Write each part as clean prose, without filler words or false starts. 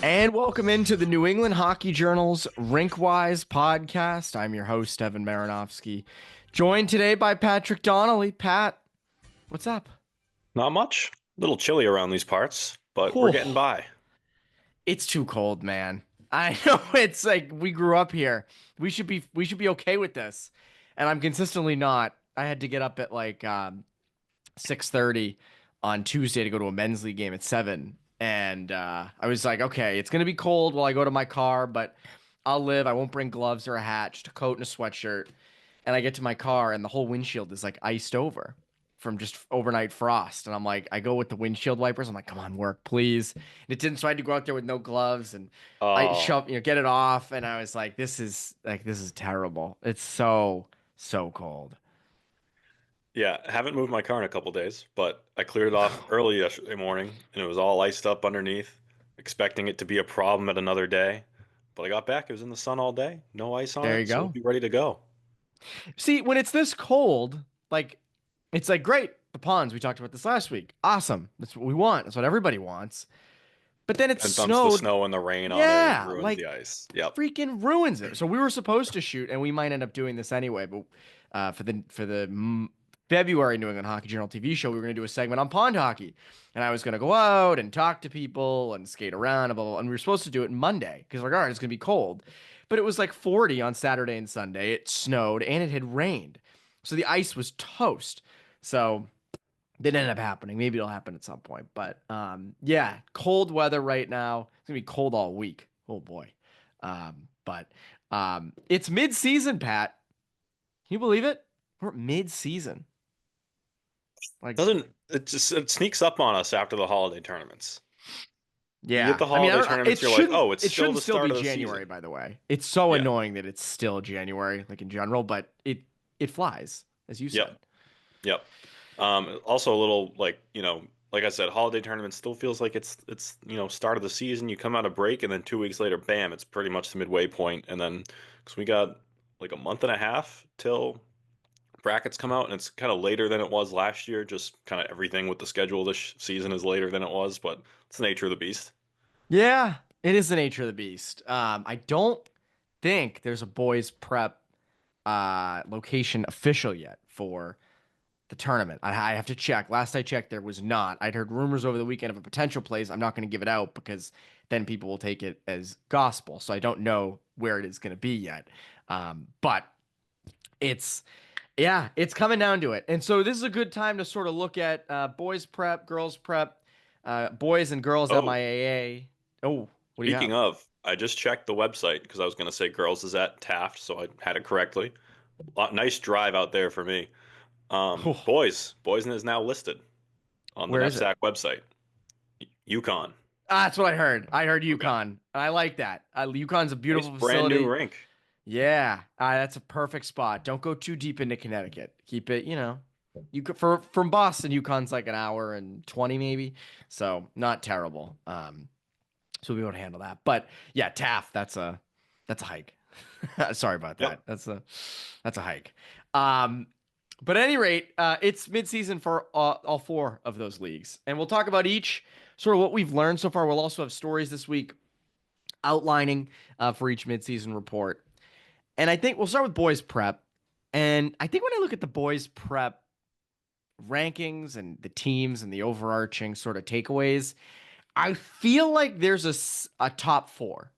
And welcome into the New England Hockey Journal's RinkWise Podcast. I'm your host, Evan Marinovsky, joined today by Patrick Donnelly. Pat, what's up? Not much. A little chilly around these parts, but we're getting Oh, by. it's too cold, man. I know it's like we grew up here. We should be okay with this. And I'm consistently not. I had to get up at like 6:30 on Tuesday to go to a men's league game at 7. And I was like, okay, it's going to be cold while I go to my car, but I'll live. I won't bring gloves or a hat, just a coat and a sweatshirt. And I get to my car and the whole windshield is like iced over from just overnight frost. And I'm like, I go with the windshield wipers. I'm like, come on, work, please. And it didn't. So I had to go out there with no gloves and I Oh, shove, get it off. And I was like, this is terrible. It's so cold. yeah. Haven't moved my car in a couple days, but I cleared it off early yesterday morning and it was all iced up underneath, expecting it to be a problem at another day. But I got back, it was in the sun all day, no ice on There you it, so we'll go. be ready to go. See, when it's this cold, like it's like great. The ponds, we talked about this last week. Awesome. That's what we want. That's what everybody wants. But then it And dumps the snowed. snow and the rain on it and Yeah, ruins like the ice. Yep. freaking ruins it. So we were supposed to shoot, and we might end up doing this anyway. But for the February New England Hockey Journal TV show, we were going to do a segment on pond hockey, and I was going to go out and talk to people and skate around and blah, blah, blah. And we were supposed to do it Monday because like, all right, it's going to be cold, but it was like 40 on Saturday and Sunday. It snowed and it had rained, so the ice was toast. So didn't end up happening. Maybe it'll happen at some point. But yeah, cold weather right now. It's gonna be cold all week. Oh boy. But it's mid-season, Pat. Can you believe it? We're mid-season. Like, Doesn't it sneaks up on us after the holiday tournaments. You get yeah. the I mean, I holiday don't. It tournaments, you're like, shouldn't. oh, it's It still shouldn't the still start be of the season. January, by the way. It's so Yeah. annoying that it's still January, like in general. But it flies, as you Yep. said. Yep. Also a little like, like I said, holiday tournament still feels like it's start of the season. You come out of break and then 2 weeks later, bam, it's pretty much the midway point. And then because we got like a month and a half till brackets come out, and it's kind of later than it was last year. Just kind of everything with the schedule this season is later than it was, but it's the nature of the beast. Yeah, it is the nature of the beast. I don't think there's a boys prep location official yet for the tournament. I have to check. Last I checked, there was not. I'd heard rumors over the weekend of a potential place. I'm not going to give it out because then people will take it as gospel. So I don't know where it is going to be yet. But it's yeah, it's coming down to it. And so this is a good time to sort of look at boys prep, girls prep, boys and girls Oh, MIAA. Oh, what do you speaking have? of, I just checked the website because I was going to say girls is at Taft, so I had it correctly. Nice drive out there for me. Boys is now listed on the Where is it? NEPSAC website. Yukon. That's what I heard. I heard Okay. UConn. I like that. UConn's a Nice beautiful brand new facility. rink. Yeah, that's a perfect spot. Don't go too deep into Connecticut. Keep it, you could for from Boston, UConn's like an hour and 20 maybe, so not terrible. So we'll be able to handle that. But yeah, Taft, that's a hike. Sorry about Yep. that. That's a hike. Um, but at any rate, it's midseason for all four of those leagues, and we'll talk about each sort of what we've learned so far. We'll also have stories this week outlining for each midseason report. And I think we'll start with boys prep. And I think when I look at the boys prep rankings and the teams and the overarching sort of takeaways, I feel like there's a top four.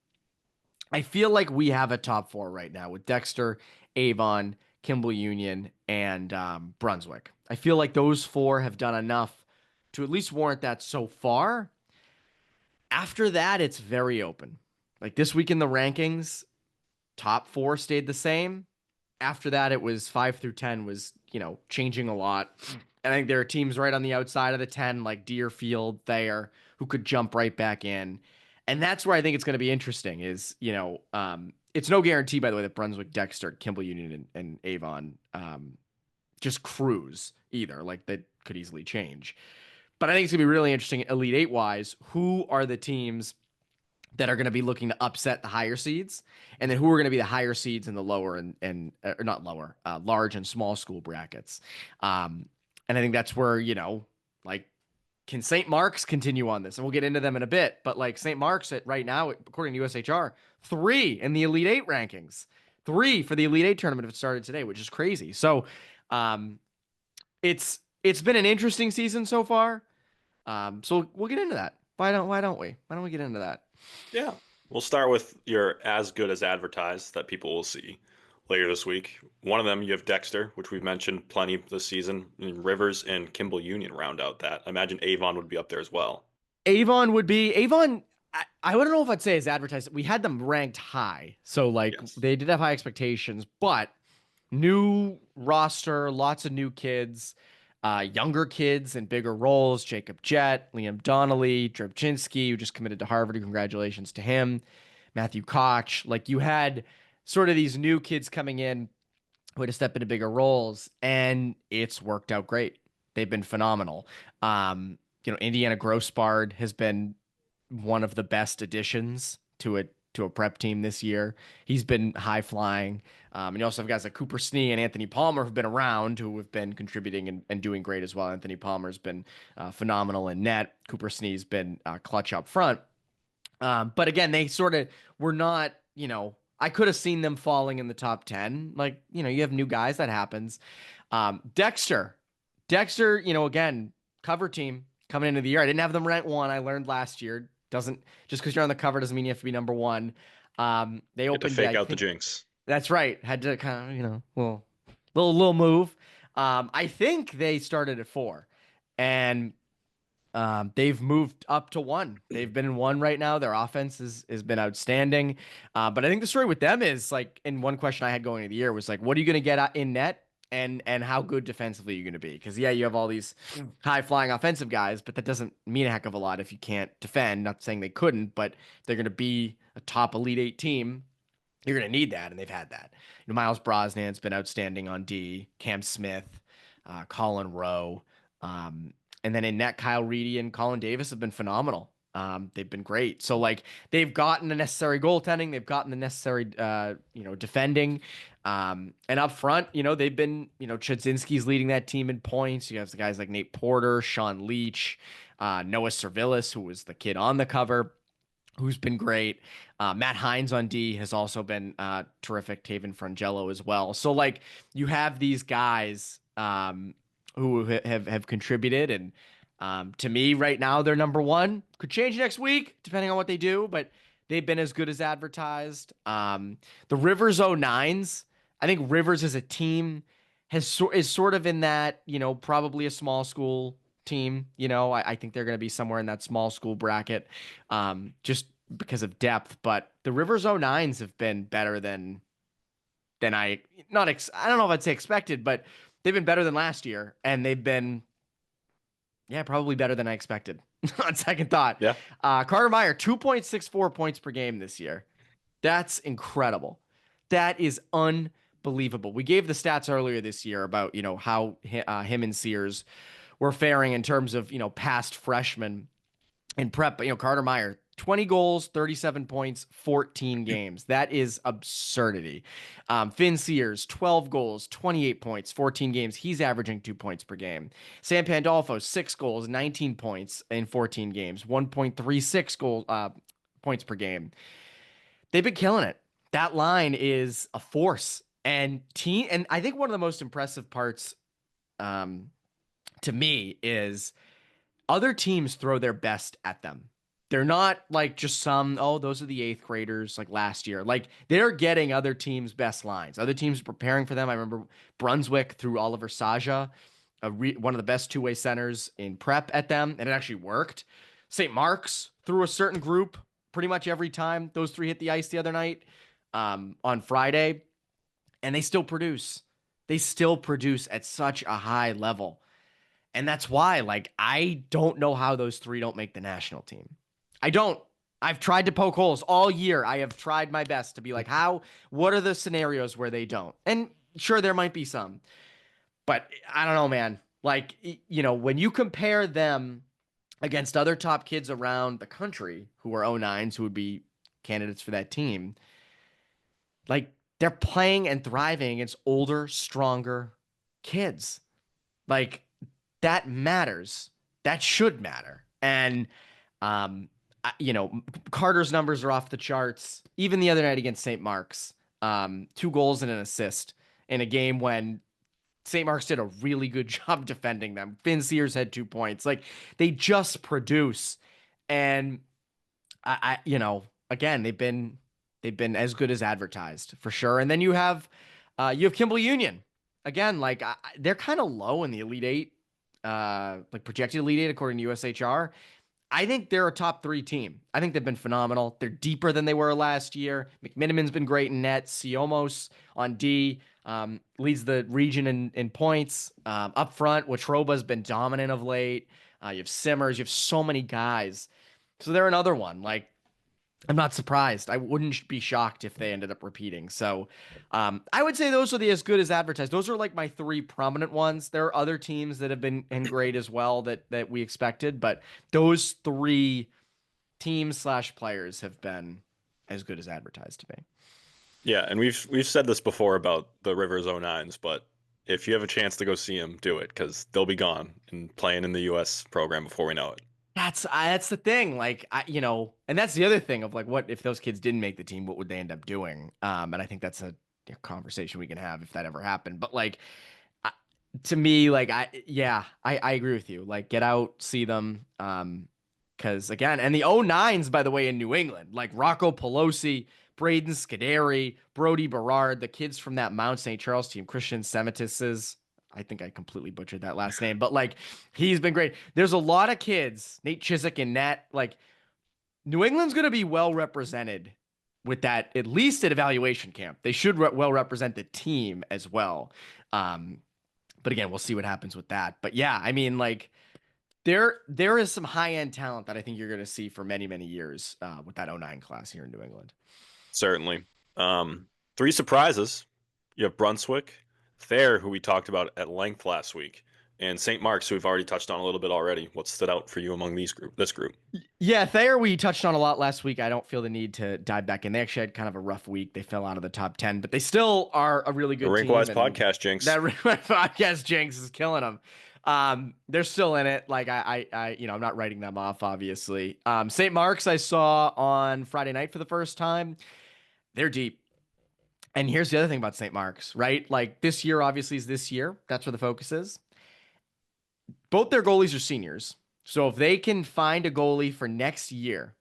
I feel like we have a top four right now with Dexter, Avon, Kimball Union, and Brunswick. I feel like those four have done enough to at least warrant that so far. After that, it's very open. Like this week in the rankings, top four stayed the same. After that, it was 5 through 10 was, changing a lot. And I think there are teams right on the outside of the 10, like Deerfield, Thayer, who could jump right back in. And that's where I think it's going to be interesting is, it's no guarantee, by the way, that Brunswick, Dexter, Kimball Union, and Avon just cruise either. Like that could easily change. But I think it's going to be really interesting, Elite Eight wise. Who are the teams that are going to be looking to upset the higher seeds, and then who are going to be the higher seeds in the lower and or not lower, large and small school brackets. And I think that's where like can St. Mark's continue on this? And we'll get into them in a bit. But like St. Mark's at right now, according to USHR, 3 in the Elite Eight rankings, 3 for the Elite Eight tournament if it started today, which is crazy. So it's been an interesting season so far. So we'll get into that. Why don't we get into that? Yeah. We'll start with your as good as advertised that people will see later this week. One of them, you have Dexter, which we've mentioned plenty this season. And Rivers and Kimball Union round out that. I imagine Avon would be up there as well. Avon. I wouldn't know if I'd say as advertised. We had them ranked high, so like Yes. they did have high expectations, but new roster, lots of new kids, younger kids in bigger roles. Jacob Jett, Liam Donnelly, Drebchinski, who just committed to Harvard. Congratulations to him. Matthew Koch. Like you had sort of these new kids coming in who had to step into bigger roles, and it's worked out great. They've been phenomenal. Indiana Grossbard has been one of the best additions to a prep team this year. He's been high flying. And you also have guys like Cooper Snee and Anthony Palmer who've been around, who have been contributing and doing great as well. Anthony Palmer's been phenomenal in net. Cooper Snee's been clutch up front. But again, they sort of were not, I could have seen them falling in the top 10. Like, you have new guys, that happens. Dexter, again, cover team coming into the year. I didn't have them ranked 1. I learned last year. Doesn't just because you're on the cover doesn't mean you have to be number 1. They opened to fake out the jinx. That's right. Had to kind of, little move. I think they started at 4, and they've moved up to 1. They've been in 1 right now. Their offense has been outstanding. But I think the story with them is like, and one question I had going into the year was like, what are you going to get in net? And how good defensively you're going to be? Because you have all these high flying offensive guys, but that doesn't mean a heck of a lot if you can't defend. Not saying they couldn't, but they're going to be a top Elite 8 team. You're going to need that, and they've had that. Miles Brosnan's been outstanding on D. Cam Smith, Colin Rowe, and then in net, Kyle Reedy and Colin Davis have been phenomenal. They've been great. So like they've gotten the necessary goaltending, they've gotten the necessary defending. And up front, they've been, Chudzinski's leading that team in points. You have the guys like Nate Porter, Sean Leach, Noah Servilis, who was the kid on the cover, who's been great. Matt Hines on D has also been terrific. Taven Frangello as well. So like you have these guys who have contributed, and to me right now they're number 1. Could change next week depending on what they do, but they've been as good as advertised. The Rivers 09s, I think Rivers as a team is sort of in that, probably a small school team. I think they're going to be somewhere in that small school bracket, just because of depth. But the Rivers 09s have been better than I don't know if I'd say expected, but they've been better than last year, and they've been, probably better than I expected on second thought. Yeah. Carter Meyer, 2.64 points per game this year. That's incredible. That is unbelievable. We gave the stats earlier this year about, how him and Sears were faring in terms of, past freshmen in prep. But, Carter Meyer, 20 goals, 37 points, 14 games. That is absurdity. Finn Sears, 12 goals, 28 points, 14 games. He's averaging 2 points per game. Sam Pandolfo, 6 goals, 19 points in 14 games, 1.36 points per game. They've been killing it. That line is a force. And I think one of the most impressive parts to me is other teams throw their best at them. They're not like just those are the 8th graders like last year. Like they're getting other teams' best lines. Other teams are preparing for them. I remember Brunswick threw Oliver Saja, one of the best 2-way centers in prep at them, and it actually worked. St. Mark's threw a certain group pretty much every time those 3 hit the ice the other night on Friday, and they still produce. They still produce at such a high level. And that's why, like, I don't know how those 3 don't make the national team. I don't. I've tried to poke holes all year. I have tried my best to be like, what are the scenarios where they don't? And sure, there might be some, but I don't know, man. Like, when you compare them against other top kids around the country who are 09s, who would be candidates for that team, like they're playing and thriving against older, stronger kids. Like that matters. that should matter. And, Carter's numbers are off the charts. Even the other night against St. Mark's, 2 goals and an assist in a game when St. Mark's did a really good job defending them. Finn Sears had 2 points. Like, they just produce. And again, they've been as good as advertised for sure. And then you have Kimball Union again. Like, they're kind of low in the Elite Eight, like projected Elite Eight according to USHR. I think they're a top 3 team. I think they've been phenomenal. They're deeper than they were last year. McMiniman's been great in net. Siomos on D leads the region in points. Up front, Watroba's been dominant of late. You have Simmers. You have so many guys. So they're another one. Like, I'm not surprised. I wouldn't be shocked if they ended up repeating. So I would say those are the as good as advertised. Those are like my 3 prominent ones. There are other teams that have been great as well that we expected, but those 3 teams / players have been as good as advertised to me. Yeah, and we've said this before about the Rivers 09s, but if you have a chance to go see them, do it because they'll be gone and playing in the U.S. program before we know it. That's the thing. Like, and that's the other thing of like, what if those kids didn't make the team? What would they end up doing? And I think that's a conversation we can have if that ever happened. But like, to me, like, I agree with you. Like, get out, see them. Because again, and the 09s, by the way, in New England, like Rocco Pelosi, Braden Scuderi, Brody Berard, the kids from that Mount St. Charles team, Christian Semitis, I think I completely butchered that last name, but like, he's been great. There's a lot of kids, Nate Chiswick and Nat, like, New England's going to be well represented with that, at least at evaluation camp. They should well represent the team as well. But again, we'll see what happens with that. But yeah, I mean, like, there is some high-end talent that I think you're going to see for many, many years with that 09 class here in New England. Certainly. 3 surprises. You have Brunswick, Thayer, who we talked about at length last week, and St. Mark's, who we've already touched on a little bit already. What stood out for you among this group? Yeah, Thayer we touched on a lot last week. I don't feel the need to dive back in. They actually had kind of a rough week. They fell out of the top 10, but they still are a really good team. The RinkWise Podcast jinx. That RinkWise Podcast jinx is killing them. They're still in it. Like, I'm not writing them off, obviously. St. Mark's I saw on Friday night for the first time. They're deep. And here's the other thing about St. Mark's, right? Like, this year obviously is this year. That's where the focus is. Both their goalies are seniors. So if they can find a goalie for next year,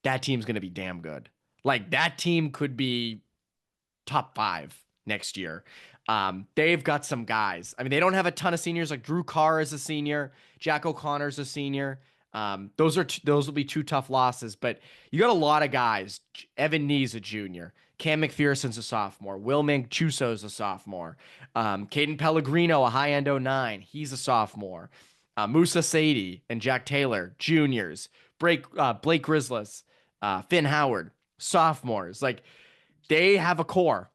that team's going to be damn good. Like, that team could be top 5 next year. They've got some guys. I mean, they don't have a ton of seniors. Like, Drew Carr is a senior. Jack O'Connor's a senior. Those will be 2 tough losses, but you got a lot of guys. Evan Nee's a junior. Cam McPherson's a sophomore. Will Mancuso's a sophomore. Caden Pellegrino, a high-end 09. He's a sophomore. Musa Sadie and Jack Taylor, juniors. Blake Grizzlis, Finn Howard, sophomores. Like, they have a core.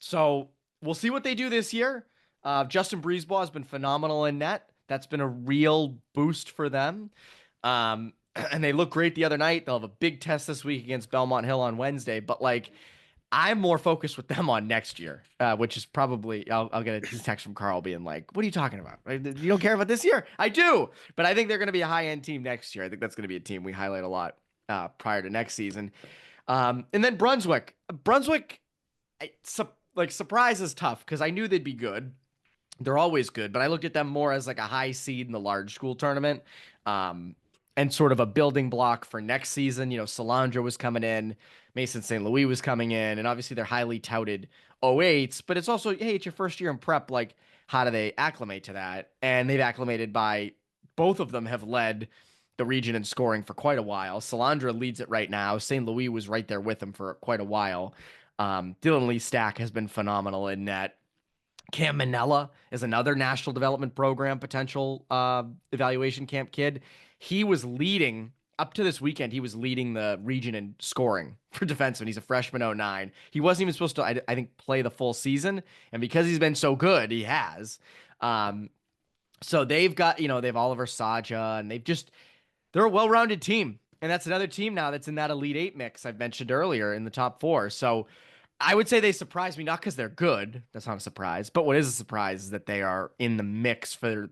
So we'll see what they do this year. Justin Brisebois has been phenomenal in net. That's been a real boost for them. And they look great the other night. They'll have a big test this week against Belmont Hill on Wednesday. But like, I'm more focused with them on next year, which is probably, I'll get a text from Carl being like, what are you talking about? You don't care about this year? I do. But I think they're going to be a high-end team next year. I think that's going to be a team we highlight a lot prior to next season. And then Brunswick. Surprise is tough because I knew they'd be good. They're always good, but I looked at them more as like a high seed in the large school tournament. And sort of a building block for next season. Solandra was coming in, Mason St. Louis was coming in, and obviously they're highly touted 08s, but it's also, hey, it's your first year in prep. Like, how do they acclimate to that? And they've acclimated by, both of them have led the region in scoring for quite a while. Solandra leads it right now. St. Louis was right there with them for quite a while. Dylan Lee Stack has been phenomenal in net. Cam Manella is another national development program potential evaluation camp kid. He was leading, up to this weekend, he was leading the region in scoring for defensemen. He's a freshman 09. He wasn't even supposed to, I think, play the full season. And because he's been so good, he has. So they've got, they have Oliver Saja, and they're a well-rounded team. And that's another team now that's in that Elite Eight mix I've mentioned earlier in the top 4. So I would say they surprised me, not because they're good. That's not a surprise. But what is a surprise is that they are in the mix for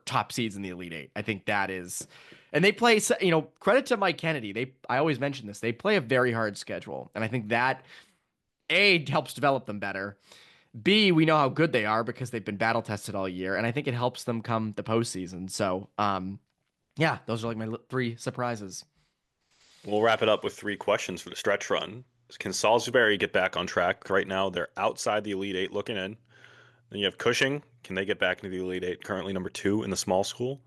top seeds in the Elite Eight. I think that is, and they play. Credit to Mike Kennedy. I always mention this. They play a very hard schedule, and I think that helps develop them better. B, we know how good they are because they've been battle tested all year, and I think it helps them come the postseason. So, yeah, those are like my three surprises. We'll wrap it up with three questions for the stretch run. Can Salisbury get back on track? Right now, they're outside the Elite Eight looking in. Then you have Cushing. Can they get back into the Elite Eight? Currently number 2 in the small school.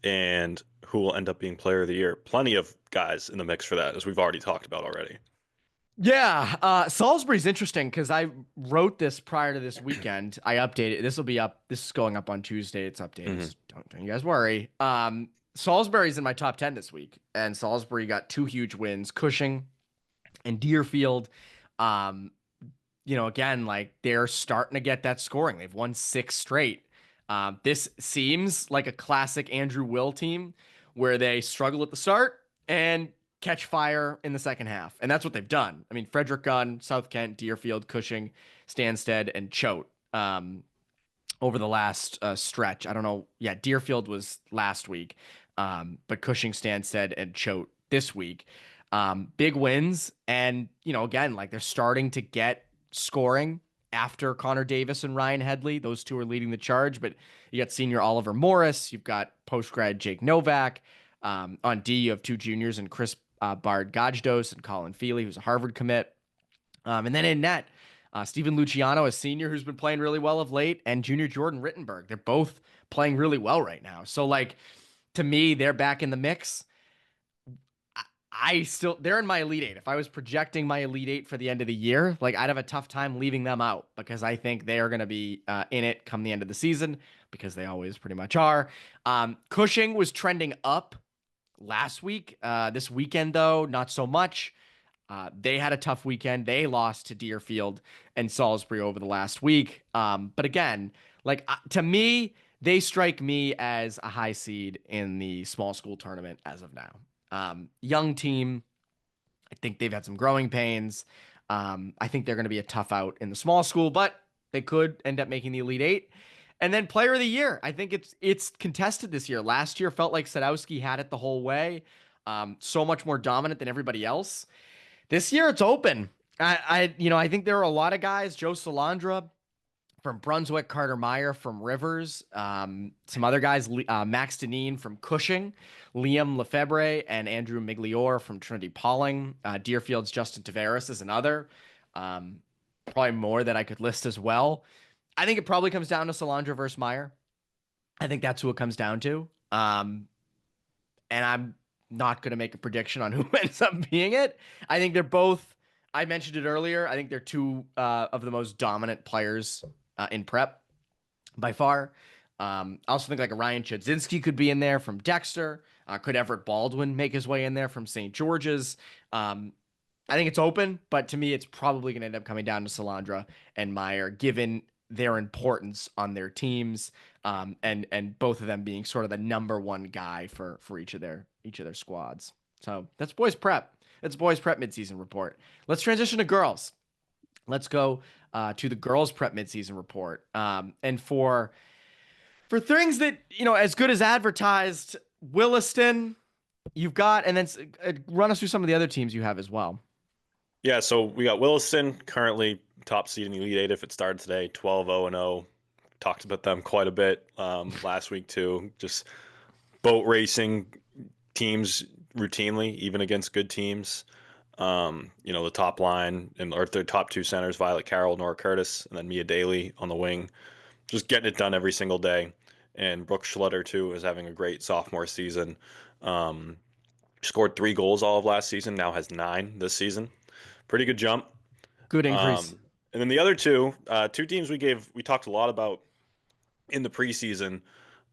And who will end up being player of the year? Plenty of guys in the mix for that, as we've already talked about already. Yeah, Salisbury's interesting because I wrote this prior to this weekend. I updated. This will be up. This is going up on Tuesday. It's updated. So don't you guys worry. Salisbury's in my top 10 this week, and Salisbury got 2 huge wins, Cushing and Deerfield. Again, like they're starting to get that scoring. They've won 6 straight. This seems like a classic Andrew Will team where they struggle at the start and catch fire in the second half. And that's what they've done. I mean, Frederick Gunn, South Kent, Deerfield, Cushing, Stansted, and Choate over the last stretch. I don't know. Yeah, Deerfield was last week, but Cushing, Stansted, and Choate this week. Big wins. And, again, like they're starting to get scoring after Connor Davis and Ryan Headley. Those two are leading the charge, but you got senior Oliver Morris. You've got post-grad Jake Novak. On D, you have 2 juniors and Chris Bard Gajdos and Colin Feely, who's a Harvard commit. And then in net, Stephen Luciano, a senior who's been playing really well of late, and junior Jordan Rittenberg. They're both playing really well right now. So, like, to me, they're back in the mix. They're in my Elite Eight. If I was projecting my Elite Eight for the end of the year, like I'd have a tough time leaving them out because I think they are going to be in it come the end of the season because they always pretty much are. Cushing was trending up last week. This weekend, though, not so much. They had a tough weekend. They lost to Deerfield and Salisbury over the last week. But again, like to me, they strike me as a high seed in the small school tournament as of now. Young team. I think they've had some growing pains. I think they're going to be a tough out in the small school, but they could end up making the Elite Eight. And then player of the year. I think it's contested this year. Last year felt like Sadowski had it the whole way. So much more dominant than everybody else. This year it's open. I think there are a lot of guys. Joe Salandra from Brunswick, Carter Meyer from Rivers, some other guys, Max Deneen from Cushing, Liam Lefebvre, and Andrew Miglior from Trinity Pauling. Deerfield's Justin Tavares is another. Probably more that I could list as well. I think it probably comes down to Salandra versus Meyer. I think that's who it comes down to. And I'm not going to make a prediction on who ends up being it. I think they're both, I mentioned it earlier, I think they're 2 of the most dominant players in prep by far. I also think like a Ryan Chudzinski could be in there from Dexter. Could Everett Baldwin make his way in there from St. George's? I think it's open, but to me, it's probably going to end up coming down to Salandra and Meyer, given their importance on their teams, and both of them being sort of the number 1 guy for each of their squads. So that's boys prep. It's boys prep midseason report. Let's transition to girls. Let's go to the girls prep midseason report. And for things that, as good as advertised, Williston, you've got, and then run us through some of the other teams you have as well. Yeah, so we got Williston, currently top seed in the Elite Eight if it started today, 12-0-0. Talked about them quite a bit last week too. Just boat racing teams routinely, even against good teams. The top line or their top 2 centers, Violet Carroll, Nora Curtis, and then Mia Daly on the wing. Just getting it done every single day. And Brooke Schlutter, too, is having a great sophomore season. Scored 3 goals all of last season, now has 9 this season. Pretty good jump. Good increase. And then the other 2 teams we talked a lot about in the preseason,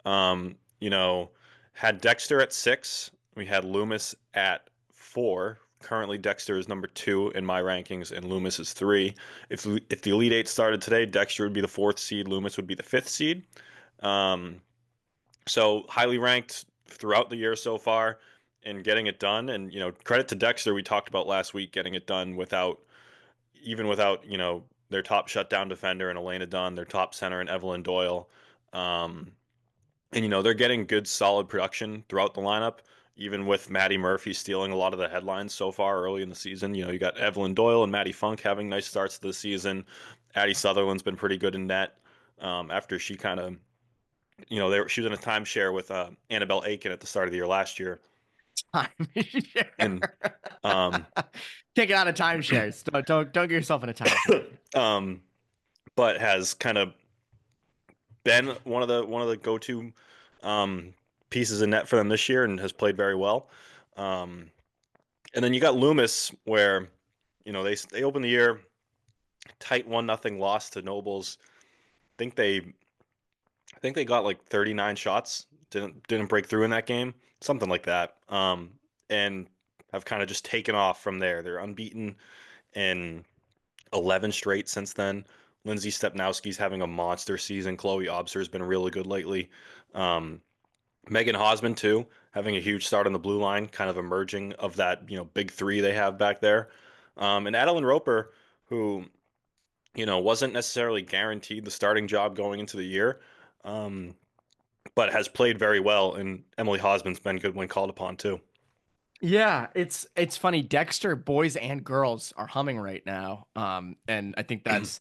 had Dexter at 6. We had Loomis at 4. Currently, Dexter is number 2 in my rankings, and Loomis is 3. If the Elite Eight started today, Dexter would be the 4th seed, Loomis would be the 5th seed. So highly ranked throughout the year so far, and getting it done. And credit to Dexter, we talked about last week, getting it done without even without, their top shutdown defender and Elena Dunn, their top center and Evelyn Doyle. Um, and, they're getting good, solid production throughout the lineup, even with Maddie Murphy stealing a lot of the headlines so far early in the season. You got Evelyn Doyle and Maddie Funk having nice starts to the season. Addie Sutherland's been pretty good in net after she kind of, she was in a timeshare with Annabelle Aiken at the start of the year last year. And Timeshare. um, Take it out of timeshares. Don't get yourself in a timeshare. but has kind of been one of the go-to pieces in net for them this year and has played very well. And then you got Loomis, where they opened the year tight 1-0 loss to Nobles. I think they got like 39 shots. Didn't break through in that game, something like that. And have kind of just taken off from there. They're unbeaten in 11 straight since then. Lindsay Stepnowski's having a monster season. Chloe Obser's been really good lately. Um, Megan Hosman too, having a huge start on the blue line, kind of emerging of that big three they have back there. And Adeline Roper, who wasn't necessarily guaranteed the starting job going into the year, um, but has played very well. And Emily Hosman's been good when called upon too. Yeah, it's funny. Dexter boys and girls are humming right now. And I think that's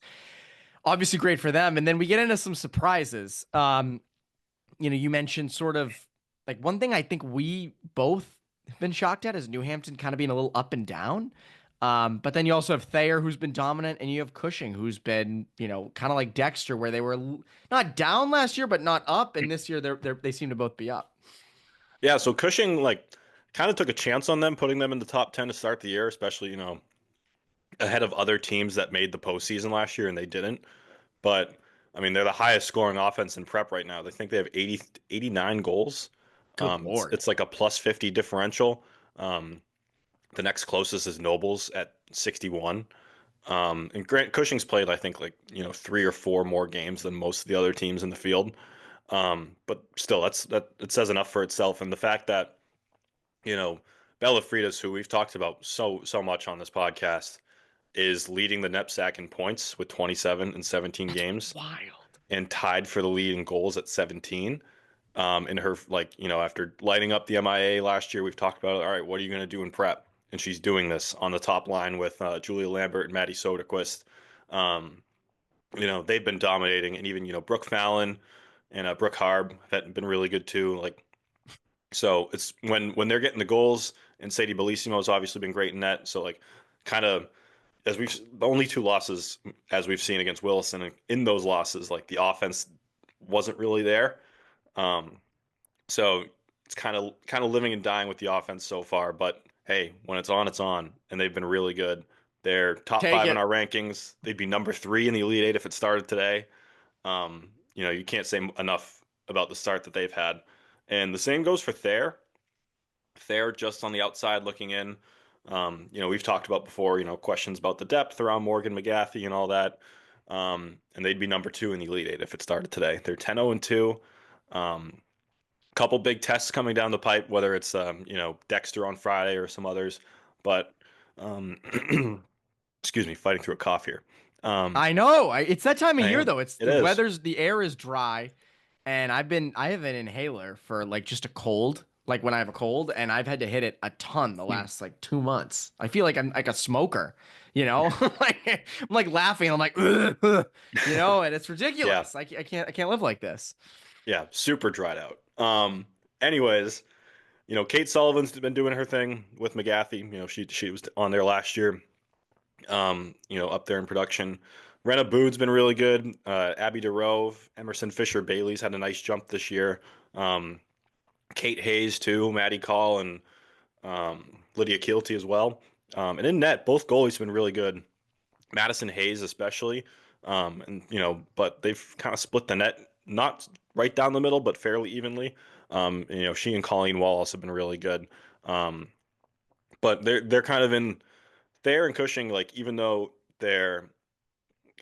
obviously great for them. And then we get into some surprises. You mentioned sort of like one thing I think we both have been shocked at is New Hampton kind of being a little up and down. But then you also have Thayer, who's been dominant, and you have Cushing, who's been, kind of like Dexter, where they were not down last year, but not up. And this year they seem to both be up. Yeah, so Cushing kind of took a chance on them, putting them in the top 10 to start the year, especially ahead of other teams that made the postseason last year and they didn't. But I mean, they're the highest scoring offense in prep right now. They think they have 89 goals. Good It's, Lord. it's like a plus 50 differential. Um, the next closest is Nobles at 61. And Grant Cushing's played, I think, like, 3 or 4 more games than most of the other teams in the field. But still, that it says enough for itself. And the fact that, Bella Fritas, who we've talked about so much on this podcast, is leading the NEPSAC in points with 27 in 17 That's games wild. and tied for the lead in goals at 17. In her, after lighting up the MIAA last year, we've talked about, all right, what are you going to do in prep? And she's doing this on the top line with Julia Lambert and Maddie Soderquist. Um, they've been dominating, and even Brooke Fallon and Brooke Harb have been really good too. Like, so it's when they're getting the goals, and Sadie Bellissimo has obviously been great in net. So like, kind of as we've the only 2 losses as we've seen against Wilson, in those losses, like the offense wasn't really there. Um, so it's kind of living and dying with the offense so far. But hey, when it's on, it's on, and they've been really good. They're top Take 5 in our it. rankings. They'd be number 3 in the Elite Eight if it started today. You can't say enough about the start that they've had. And the same goes for Thayer. Thayer just on the outside looking in. We've talked about before, questions about the depth around Morgan McGathey and all that. And they'd be number 2 in the Elite Eight if it started today. They're 10-0-2. Couple big tests coming down the pipe, whether it's Dexter on Friday or some others. But um, excuse me, fighting through a cough here. I know. It's that time of I year am. though. It's It the is. the air is dry, and I have an inhaler for like just a cold, like when I have a cold, and I've had to hit it a ton the last like 2 months. I feel like I'm like a smoker, like I'm like laughing. I'm like, "Ugh, ugh," and it's Yeah, ridiculous. I can't live like this. yeah, super dried out. Anyways, Kate Sullivan's been doing her thing with McGathey. She was on there last year. Up there in production. Renna Bood's been really good. Abby DeRove, Emerson Fisher Bailey's had a nice jump this year. Um, Kate Hayes too, Maddie Call, and Lydia Keelty as well. And in net, both goalies have been really good. Madison Hayes especially. But they've kind of split the net, not right down the middle, but fairly evenly. She and Colleen Wallace have been really good. Um, but they're kind of in Thayer and Cushing, like, even though they're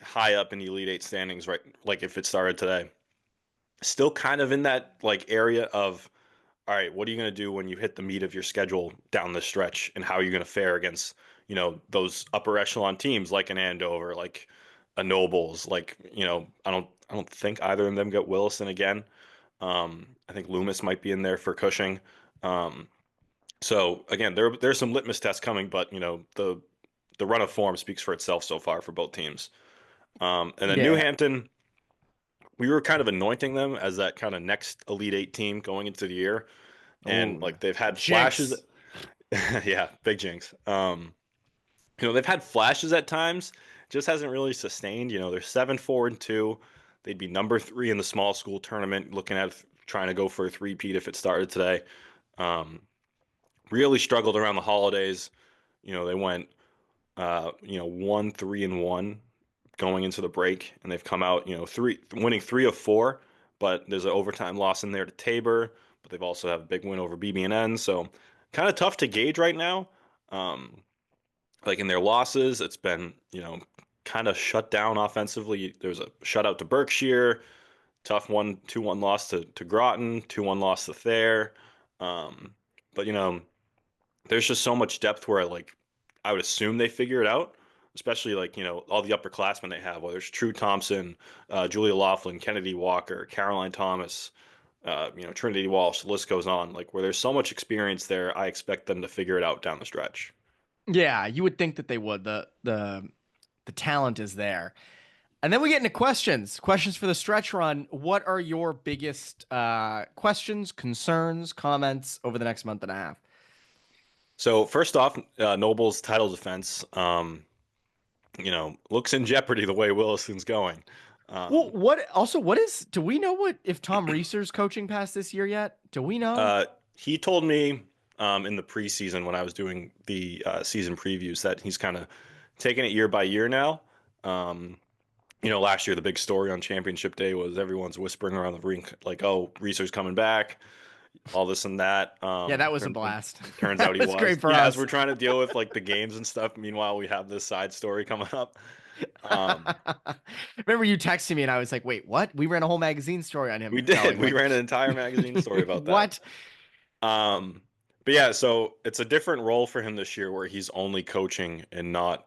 high up in the Elite Eight standings, right? Like if it started today, still kind of in that like area of, all right, what are you going to do when you hit the meat of your schedule down the stretch, and how are you going to fare against those upper echelon teams like an Andover, like a Nobles, like, I don't think either of them get Williston again. I think Loomis might be in there for Cushing. Um, so again, there's some litmus tests coming, but the run of form speaks for itself so far for both teams. And then New Yeah. Hampton, we were kind of anointing them as that kind of next Elite Eight team going into the year, and Oh, like they've had flashes. jinx. Yeah, big jinx. They've had flashes at times, just hasn't really sustained. They're 7-4-2. They'd be number 3 in the small school tournament, looking at trying to go for a three-peat if it started today. Um, really struggled around the holidays. They went 1-3-1 going into the break, and they've come out, winning 3 of 4, but there's an overtime loss in there to Tabor, but they've also have a big win over BB&N, so kind of tough to gauge right now. Um, like in their losses, it's been, kind of shut down offensively. There's a shutout to Berkshire, tough 2-1 loss to Groton, 2-1 loss to Thayer. Um, but there's just so much depth where like I would assume they figure it out, especially like all the upperclassmen they have. Whether it's True Thompson, Julia Laughlin, Kennedy Walker, Caroline Thomas, Trinity Walsh. The list goes on. Like where there's so much experience there, I expect them to figure it out down the stretch. Yeah, you would think that they would. The talent is there. And then we get into questions. Questions for the stretch run. What are your biggest questions, concerns, comments over the next month and a half? So first off, Noble's title defense, looks in jeopardy the way Williston's going. Well, Um, do we know what if Tom Reeser's coaching past this year yet? Do we know? Uh, he told me in the preseason when I was doing the season previews that he's kind of taking it year by year now. Um, last year the big story on championship day was everyone's whispering around the rink like, "Oh, Reeser's coming back," all this and that. Yeah, that was a blast. Turns out That he was was. great for Yeah, as we're us. trying to deal with like the games and stuff. Meanwhile, we have this side story coming up. Um, Remember you texting me and I was like, "Wait, what?" We ran a whole magazine story on we him did. failing. We Like, ran an entire magazine story about that. what? Um, but yeah, so it's a different role for him this year where he's only coaching and not,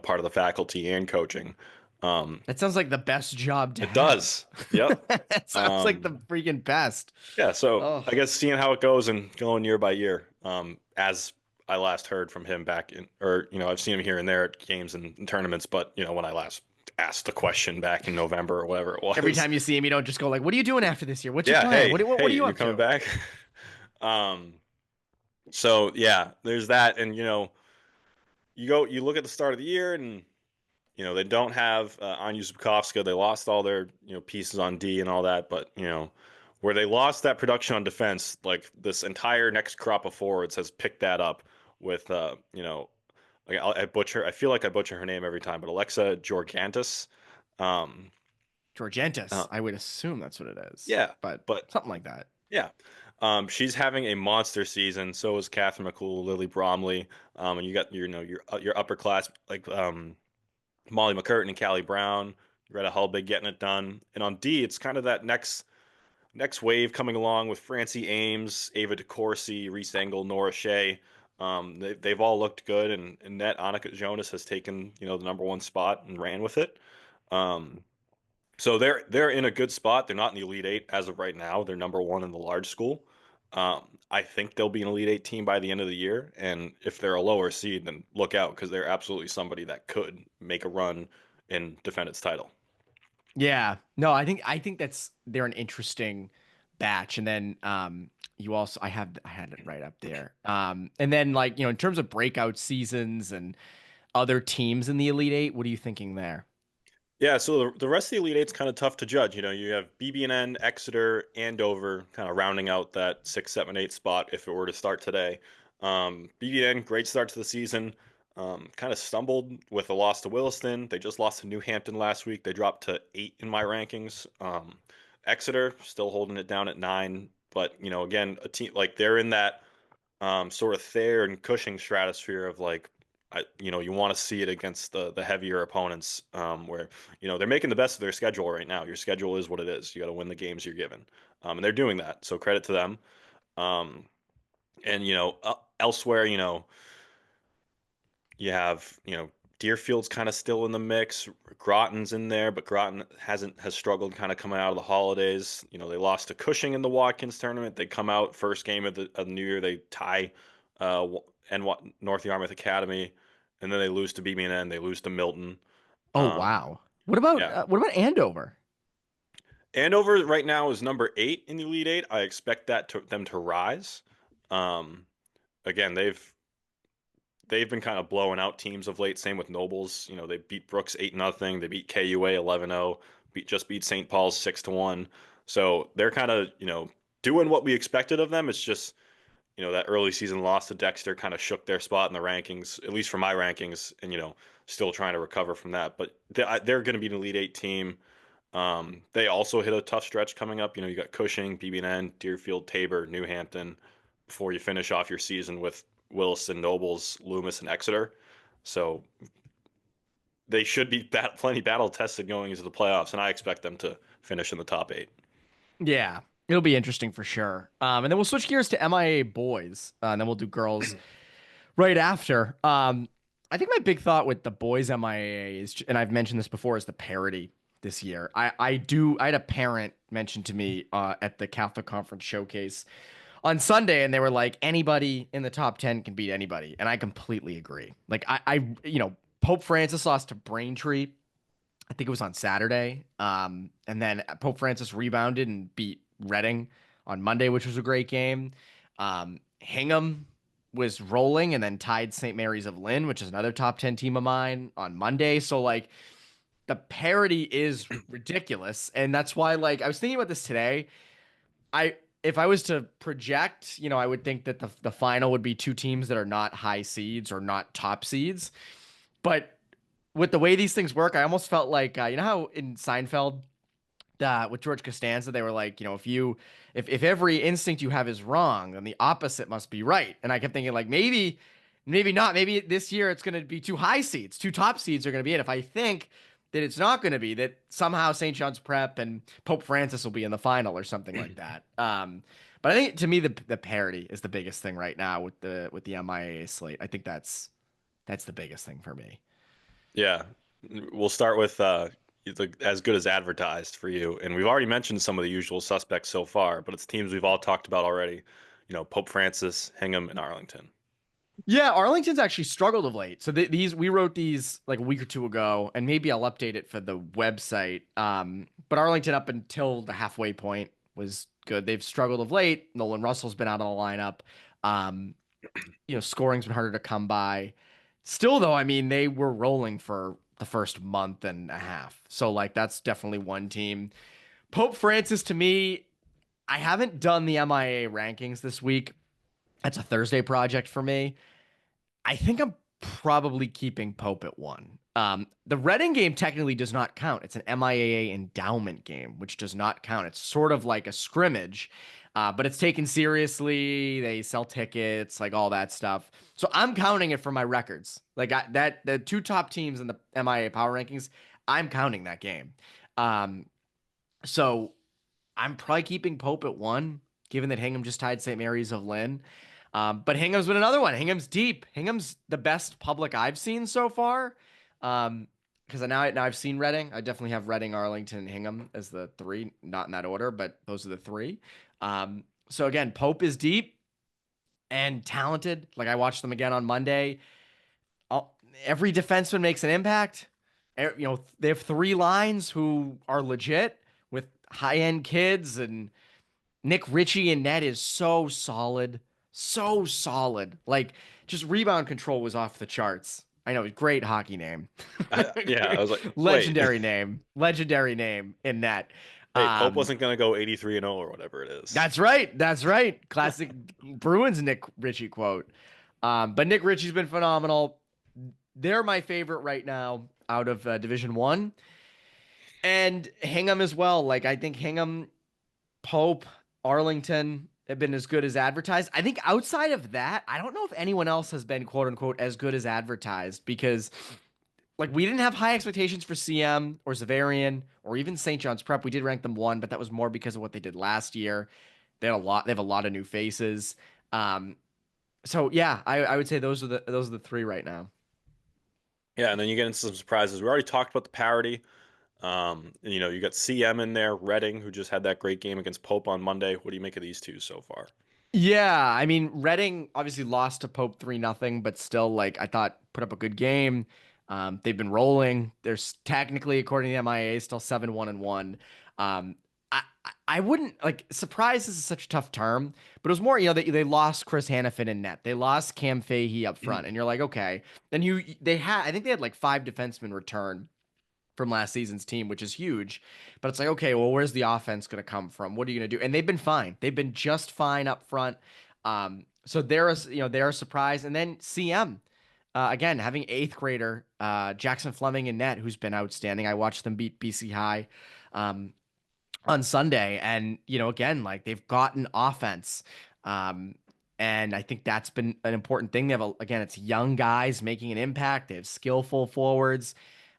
part of the faculty and coaching. Um, That sounds like the best job to it have. does. Yep. That sounds like the Um, freaking best. yeah, so Oh, I guess seeing how it goes and going year by year, as I last heard from him I've seen him here and there at games and tournaments, but when I last asked the question back in November or whatever it every was. time you see him, you don't just go like, "What are you doing after this year? What's your Yeah, plan? hey, What are hey, you you up coming to?" back? Um, so yeah, there's that, and you look at the start of the year, and they don't have Anya Zubkovska. They lost all their pieces on D and all that, but where they lost that production on defense, like this entire next crop of forwards has picked that up with like I feel like I butcher her name every time, but Alexa Georgantis. Um, Georgentis. uh, I would assume that's what it is, yeah, but but something like that. yeah. She's having a monster season. So is Catherine McCool, Lily Bromley, and you got your upper class like Molly McCurtain and Callie Brown, Greta Hulbig getting it done. And on D, it's kind of that next wave coming along with Francie Ames, Ava DeCourcy, Reese Engel, Nora Shea. They've all looked good, and net Annika Jonas has taken the number 1 spot and ran with it. Um, so they're in a good spot. They're not in the Elite Eight as of right now. They're number 1 in the large school. I think they'll be an Elite Eight team by the end of the year. And if they're a lower seed, then look out because they're absolutely somebody that could make a run and defend its title. Yeah. No, I think they're an interesting batch. And then you also I had it right up there. And then like, in terms of breakout seasons and other teams in the Elite Eight, what are you thinking there? Yeah, so the rest of the Elite Eight's kind of tough to judge. You have BB&N, Exeter, Andover kind of rounding out that 6, 7, 8 spot if it were to start today. BB&N, great start to the season. Kind of stumbled with a loss to Williston. They just lost to New Hampton last week. They dropped to 8 in my rankings. Exeter still holding it down at 9. But, again, a team like they're in that sort of Thayer and Cushing stratosphere of like, you want to see it against the heavier opponents, where they're making the best of their schedule right now. Your schedule is what it is. You got to win the games you're given, and they're doing that. So credit to them. And elsewhere, You have, Deerfield's kind of still in the mix. Groton's in there, but Groton has struggled kind of coming out of the holidays. They lost to Cushing in the Watkins tournament. They come out first game of the new year, they tie and North Yarmouth Academy, and then they lose to BB&N. They lose to Milton. Oh Um, wow. What about yeah, Andover? Andover right now is number 8 in the Elite Eight. I expect them to rise. Um, Again, they've been kind of blowing out teams of late. Same with Nobles. They beat Brooks 8-0. They beat KUA 11-0. Beat St. Paul's 6-1. So they're kind of doing what we expected of them. It's just that early season loss to Dexter kind of shook their spot in the rankings, at least for my rankings, and still trying to recover from that. But they're going to be an Elite Eight team. They also hit a tough stretch coming up. You got Cushing, BB&N, Deerfield, Tabor, New Hampton, before you finish off your season with Williston, Nobles, Loomis, and Exeter. So they should be plenty battle tested going into the playoffs, and I expect them to finish in the top 8. Yeah, it'll be interesting for sure. And then we'll switch gears to MIA boys, and then we'll do girls right after. I think my big thought with the boys MIAA is, and I've mentioned this before, is the parity this year. I had a parent mention to me at the Catholic Conference Showcase on Sunday, and they were like, anybody in the top 10 can beat anybody, and I completely agree. Like Pope Francis lost to Braintree. I think it was on Saturday. And then Pope Francis rebounded and beat Reading on Monday, which was a great game. Hingham was rolling and then tied St. Mary's of Lynn, which is another top 10 team of mine, on Monday. So like the parity is ridiculous. And that's why, like, I was thinking about this today. If I was to project, I would think that the final would be two teams that are not high seeds or not top seeds. But with the way these things work, I almost felt like you know how in Seinfeld, with George Costanza, they were like, if every instinct you have is wrong, then the opposite must be right. And I kept thinking like maybe not. Maybe this year it's going to be two high seeds, two top seeds are going to be it. If I think that it's not going to be, that somehow St. John's Prep and Pope Francis will be in the final or something like that. But I think to me the parity is the biggest thing right now with the MIAA slate. I think that's the biggest thing for me. Yeah, we'll start with as good as advertised for you, and we've already mentioned some of the usual suspects so far, but it's teams we've all talked about already. Pope Francis, Hingham, and Arlington. Yeah, Arlington's actually struggled of late. So these we wrote these like a week or two ago, and maybe I'll update it for the website. But Arlington up until the halfway point was good. They've struggled of late. Nolan Russell's been out of the lineup. Um, scoring's been harder to come by. Still, though, I mean, they were rolling for the first month and a half. So like that's definitely one team. Pope Francis to me, I haven't done the MIA rankings this week. That's a Thursday project for me. I think I'm probably keeping Pope at 1. The Reading game technically does not count. It's an MIAA endowment game, which does not count. It's sort of like a scrimmage, but it's taken seriously. They sell tickets, like all that stuff. So I'm counting it for my records. Like the two top teams in the MIAA power rankings, I'm counting that game. So I'm probably keeping Pope at 1, given that Hingham just tied St. Mary's of Lynn. But Hingham's been another one. Hingham's deep. Hingham's the best public I've seen so far. Because now I've seen Reading. I definitely have Reading, Arlington, and Hingham as the 3, not in that order, but those are the 3. So again, Pope is deep and talented. Like I watched them again on Monday. Every defenseman makes an impact. They have 3 lines who are legit with high-end kids, and Nick Ritchie in net is so solid. So solid. Like, just rebound control was off the charts. I know, great hockey name. Yeah, I was like, wait, Legendary name. Legendary name in net. hey, Pope wasn't gonna go 83-0 or whatever it is. That's right. That's right. Classic Bruins Nick Ritchie quote. But Nick Ritchie's been phenomenal. They're my favorite right now out of Division 1. And Hingham as well. Like, I think Hingham, Pope, Arlington have been as good as advertised. I think outside of that, I don't know if anyone else has been quote unquote as good as advertised, because like we didn't have high expectations for CM or Zavarian or even St. John's Prep. We did rank them 1, but that was more because of what they did last year. They have a lot of new faces. So yeah, I would say those are the 3 right now. Yeah, and then you get into some surprises. We already talked about the parity. You know, you got CM in there, Reading, who just had that great game against Pope on Monday. What do you make of these two so far? Yeah, I mean, Reading obviously lost to Pope 3-0, but still, like, I thought put up a good game. They've been rolling. There's technically, according to the MIAA, still 7-1-1. Um, I wouldn't like surprise is such a tough term, but it was more, they lost Chris Hannafin in net. They lost Cam Fahey up front, and you're like, okay. Then I think they had like 5 defensemen return from last season's team, which is huge. But it's like, okay, well, where's the offense going to come from? What are you going to do? And they've been fine. They've been just fine up front. So they're a surprise. And then CM, again, having eighth grader Jackson Fleming in net, who's been outstanding. I watched them beat BC High um, on Sunday, and again, like they've gotten offense. Um, and I think that's been an important thing. They have again, it's young guys making an impact. They have skillful forwards.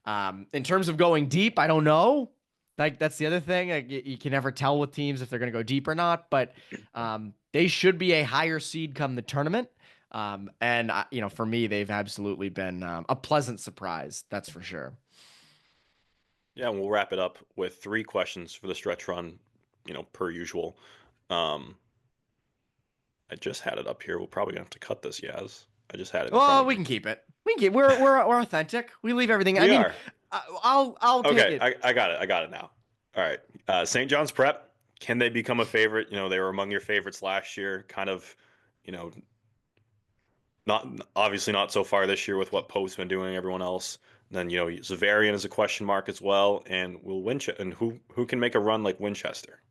In terms of going deep, I don't know. Like that's the other thing. Like, you can never tell with teams if they're going to go deep or not. But they should be a higher seed come the tournament. And for me, they've absolutely been a pleasant surprise. That's for sure. Yeah, and we'll wrap it up with 3 questions for the stretch run, per usual. Um, I just had it up here. We're probably gonna have to cut this, Yaz. I just had it in front Well, of we me. can keep it. We can keep. We're authentic. We leave everything. I We mean, are. I'll take Okay, it. I got it. I got it now. All right. St. John's Prep. Can they become a favorite? They were among your favorites last year. Kind of, you know, not obviously not so far this year with what Pope's been doing. Everyone else. Then Zavarian is a question mark as well. And will Winchester and who can make a run like Winchester?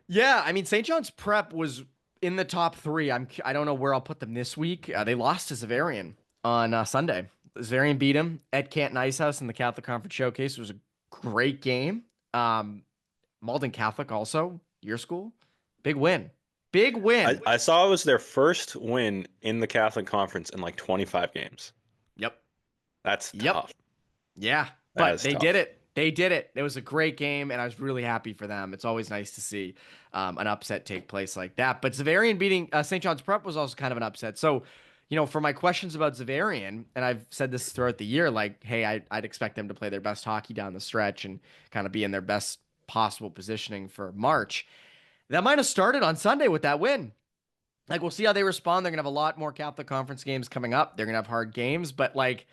Yeah, I mean, St. John's Prep was in the top three. I don't know where I'll put them this week. They lost to Zavarian on Sunday. Zavarian beat them at Canton Ice House in the Catholic Conference Showcase. It was a great game. Malden Catholic also, your school, big win, big I, win. I saw it was their first win in the Catholic Conference in like 25 games. Yep, That's yep. tough. Yeah, That but is they did tough. it. They did it. It was a great game, and I was really happy for them. It's always nice to see an upset take place like that. But Zavarian beating St. John's Prep was also kind of an upset. So, for my questions about Zavarian, and I've said this throughout the year, like, hey, I'd expect them to play their best hockey down the stretch and kind of be in their best possible positioning for March. That might have started on Sunday with that win. Like, we'll see how they respond. They're going to have a lot more Catholic Conference games coming up. They're going to have hard games, but like,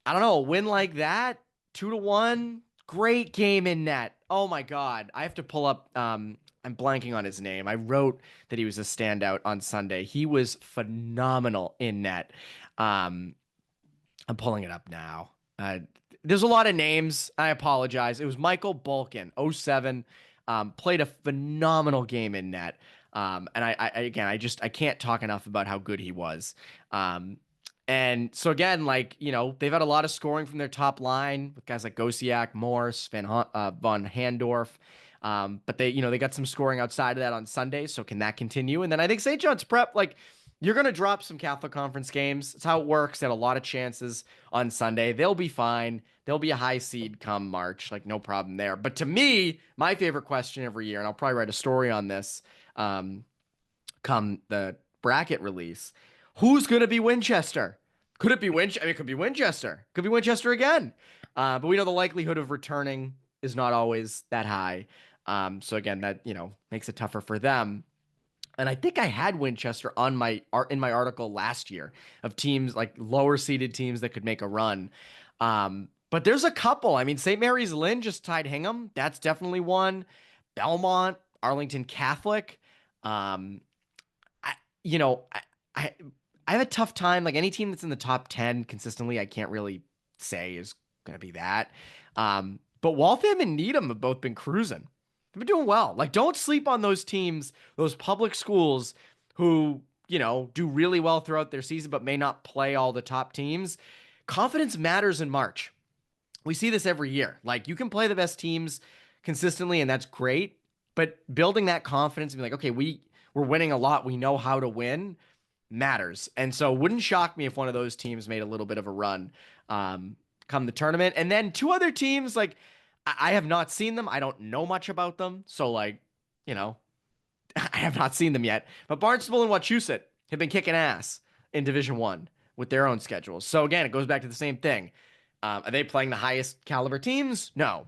I don't know, a win like that, 2-1, great game in net. Oh my God. I have to pull up I'm blanking on his name. I wrote that he was a standout on Sunday. He was phenomenal in net. Um I'm pulling it up now. There's a lot of names. I apologize. It was Michael Bulkin, '07. Played a phenomenal game in net. And again, I can't talk enough about how good he was. Um, and so again, like, they've had a lot of scoring from their top line with guys like Gosiak, Morse, Von Handorf. But they got some scoring outside of that on Sunday. So can that continue? And then I think St. John's Prep, like, you're going to drop some Catholic Conference games. That's how it works. They had a lot of chances on Sunday. They'll be fine. They'll be a high seed come March. Like, no problem there. But to me, my favorite question every year, and I'll probably write a story on this come the bracket release. Who's going to be Winchester? Could it be Winchester? I mean, it could be Winchester. Could be Winchester again. But we know the likelihood of returning is not always that high. So again, that, makes it tougher for them. And I think I had Winchester on my art in my article last year of teams like lower seeded teams that could make a run. But there's a couple. I mean, St. Mary's Lynn just tied Hingham. That's definitely one. Belmont, Arlington Catholic. Um, I, you know, I, I have a tough time. Like any team that's in the top 10 consistently, I can't really say is going to be that. But Waltham and Needham have both been cruising. They've been doing well. Like, don't sleep on those teams, those public schools who, do really well throughout their season, but may not play all the top teams. Confidence matters in March. We see this every year. Like, you can play the best teams consistently, and that's great. But building that confidence and be like, okay, we're winning a lot. We know how to win matters. And so it wouldn't shock me if one of those teams made a little bit of a run come the tournament. And then two other teams, like, I have not seen them. I don't know much about them. So, like, I have not seen them yet. But Barnstable and Wachusett have been kicking ass in Division One. with their own schedules. So again, it goes back to the same thing. Are they playing the highest caliber teams? No,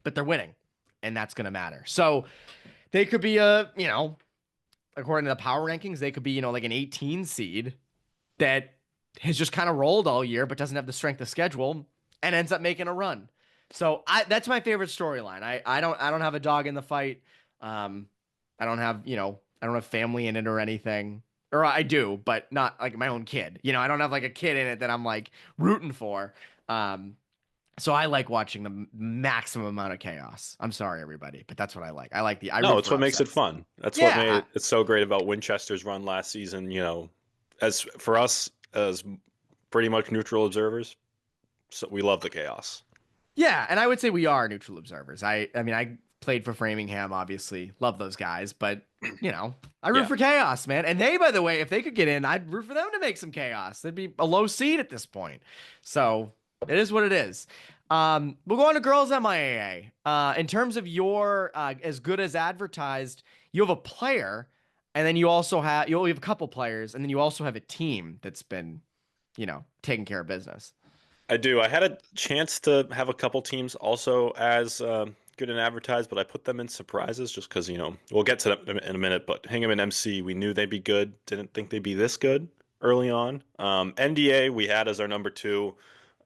but they're winning, and that's going to matter. So they could be according to the power rankings, they could be, like an 18 seed that has just kind of rolled all year, but doesn't have the strength of schedule and ends up making a run. So that's my favorite storyline. I don't have a dog in the fight. Um, I don't have family in it or anything. Or I do, but not like my own kid. I don't have like a kid in it that I'm like rooting for. Um, so I like watching the maximum amount of chaos. I'm sorry, everybody, but that's what I like. I No, root it's for what makes it upsets. fun. That's what Yeah, made it so great about Winchester's run last season. As for us as pretty much neutral observers, so we love the chaos. yeah, and I would say we are neutral observers. I mean, I played for Framingham, obviously. Love those guys, but I root Yeah. for chaos, man. And they, by the way, if they could get in, I'd root for them to make some chaos. They'd be a low seed at this point. So it is what it is. We'll go on to girls MIAA. In terms of your as good as advertised, you have a player, and then you have a couple players, and then you also have a team that's been, taking care of business. I do. I had a chance to have a couple teams also as good and advertised, but I put them in surprises just because, we'll get to them in a minute. But Hingham and MC, we knew they'd be good. Didn't think they'd be this good early on. NDA we had as our number two.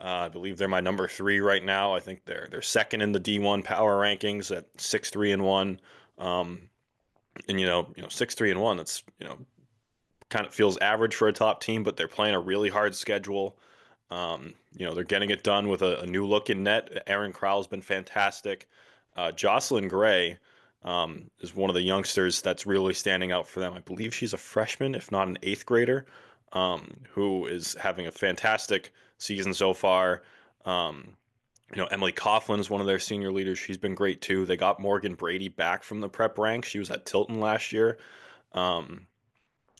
I believe they're my number three right now. I think they're second in the D1 power rankings at 6-3-1. And 6-3-1. That's kind of feels average for a top team, but they're playing a really hard schedule. They're getting it done with a new look in net. Aaron Crowell's been fantastic. Jocelyn Gray is one of the youngsters that's really standing out for them. I believe she's a freshman, if not an eighth grader, who is having a fantastic season so far. Emily Coughlin is one of their senior leaders. She's been great too. They got Morgan Brady back from the prep ranks. She was at Tilton last year. Um,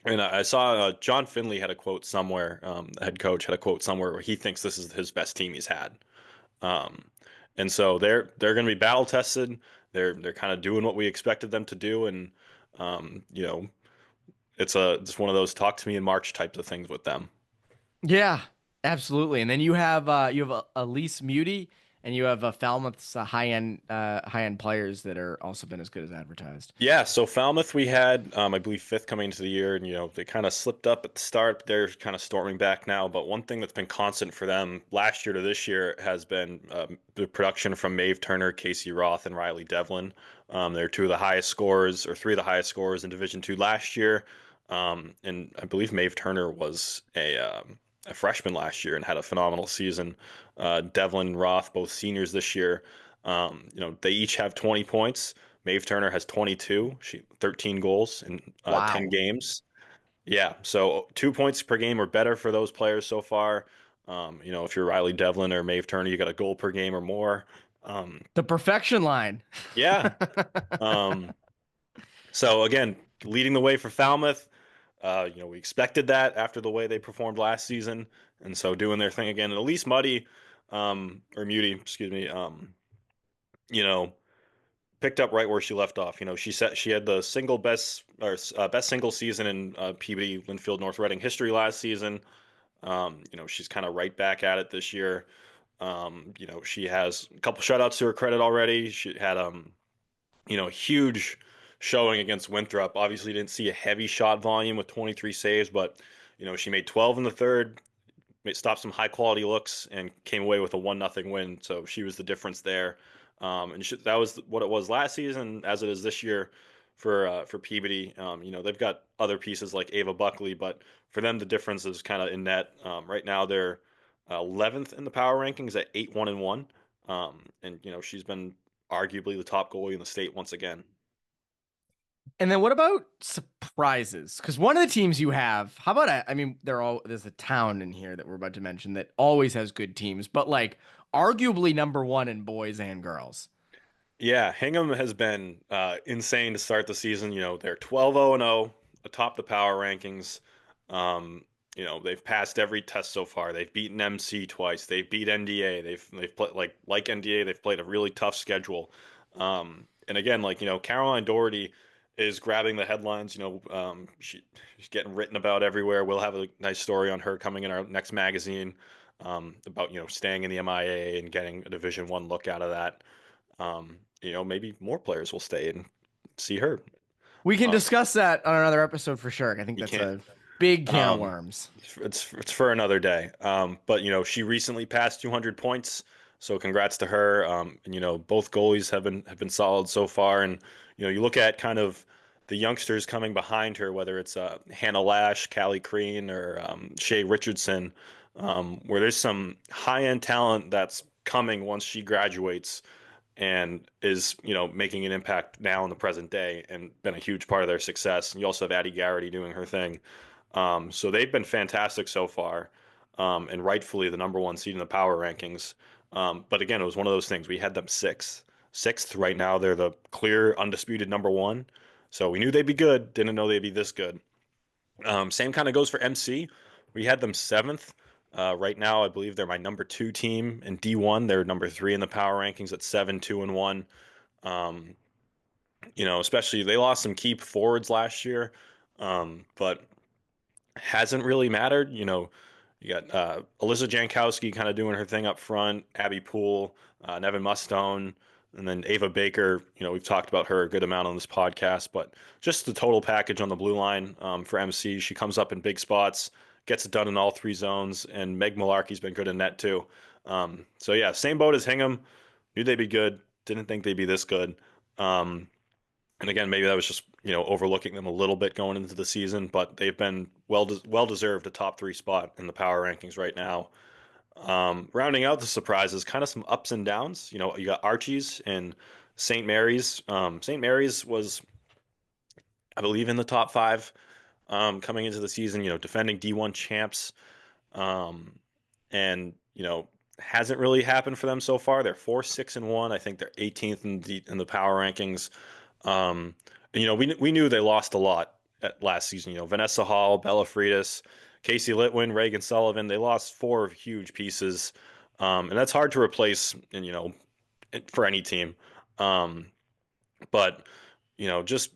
and I saw John Finley had a quote somewhere. The head coach had a quote somewhere where he thinks this is his best team he's had. Um, and so they're going to be battle tested. They're kind of doing what we expected them to do, and um, you know it's one of those talk to me in March types of things with them. Yeah, absolutely. And then you have Elise Muty and you have Falmouth's high end players that are also been as good as advertised. Yeah, so Falmouth we had, I believe, fifth coming into the year, and they kind of slipped up at the start. They're kind of storming back now. But one thing that's been constant for them last year to this year has been the production from Maeve Turner, Casey Roth, and Riley Devlin. They're two of the highest scorers, or three of the highest scorers in Division Two last year. And I believe Maeve Turner was a freshman last year and had a phenomenal season. Devlin and Roth, both seniors this year. They each have 20 points. Maeve Turner has 22. She 13 goals in 10 Wow. games. Yeah, so 2 points per game or better for those players so far. If you're Riley Devlin or Maeve Turner, you got a goal per game or more. Um, The perfection line. yeah. Um, so again, leading the way for Falmouth. We expected that after the way they performed last season, and so doing their thing again. And Elise Muddy, or Muty, excuse me, you know, picked up right where she left off. She said she had the single best or best single season in Peabody Linfield North Reading history last season. She's kind of right back at it this year. She has a couple shutouts to her credit already. She had huge showing against Winthrop. Obviously, didn't see a heavy shot volume with 23 saves, but she made 12 in the third, stopped some high quality looks, and came away with a 1-0 win. So she was the difference there. That was what it was last season, as it is this year for Peabody. They've got other pieces like Ava Buckley, but for them the difference is kind of in net. Right now they're 11th in the power rankings at 8-1-1, and she's been arguably the top goalie in the state once again. And then what about surprises? Because one of the teams you have, how about I mean, there's a town in here that we're about to mention that always has good teams, but like arguably number one in boys and girls. Yeah, Hingham has been insane to start the season. They're 12-0-0 atop the power rankings. They've passed every test so far. They've beaten MC twice. They've beat NDA. They've played like NDA. They've played a really tough schedule. And again, Caroline Doherty is grabbing the headlines. She's getting written about everywhere. We'll have a nice story on her coming in our next magazine, about staying in the MIAA and getting a Division I look out of that. Maybe more players will stay and see her. We can Um, discuss that on another episode for sure. I think you that's can't. a big can of Um, worms. it's for another day. But she recently passed 200 points, so congrats to her. And both goalies have been solid so far. And you look at kind of the youngsters coming behind her, whether it's Hannah Lash, Callie Crean, or Shay Richardson, where there's some high end talent that's coming once she graduates and is making an impact now in the present day and been a huge part of their success. And you also have Addie Garrity doing her thing. So they've been fantastic so far, and rightfully the number one seed in the power rankings. But again, it was one of those things. We had them sixth right now. They're the clear undisputed number one. So we knew they'd be good. Didn't know they'd be this good. Same kind of goes for MC. We had them seventh. Right now, I believe they're my number two team in D1. They're number three in the power rankings at 7-2-1. Um, Especially they lost some key forwards last year, but hasn't really mattered. You got Alyssa Jankowski kind of doing her thing up front, Abby Poole, Nevin Mustone, and then Ava Baker. We've talked about her a good amount on this podcast, but just the total package on the blue line for MC. She comes up in big spots, gets it done in all three zones, and Meg Malarkey's been good in net too. So yeah, same boat as Hingham. Knew they'd be good. Didn't think they'd be this good. Um, and again, maybe that was just overlooking them a little bit going into the season, but they've been well deserved a top three spot in the power rankings right now. Rounding out the surprises, kind of some ups and downs. You got Archie's and St. Mary's. St. Mary's was, I believe, in the top five coming into the season. Defending D1 champs, um, and hasn't really happened for them so far. They're 4-6-1. I think they're 18th in the power rankings. Um, and, we knew they lost a lot last season. Vanessa Hall, Bella Freitas, Casey Litwin, Reagan Sullivan. They lost four huge pieces, and that's hard to replace. And for any team, um, but just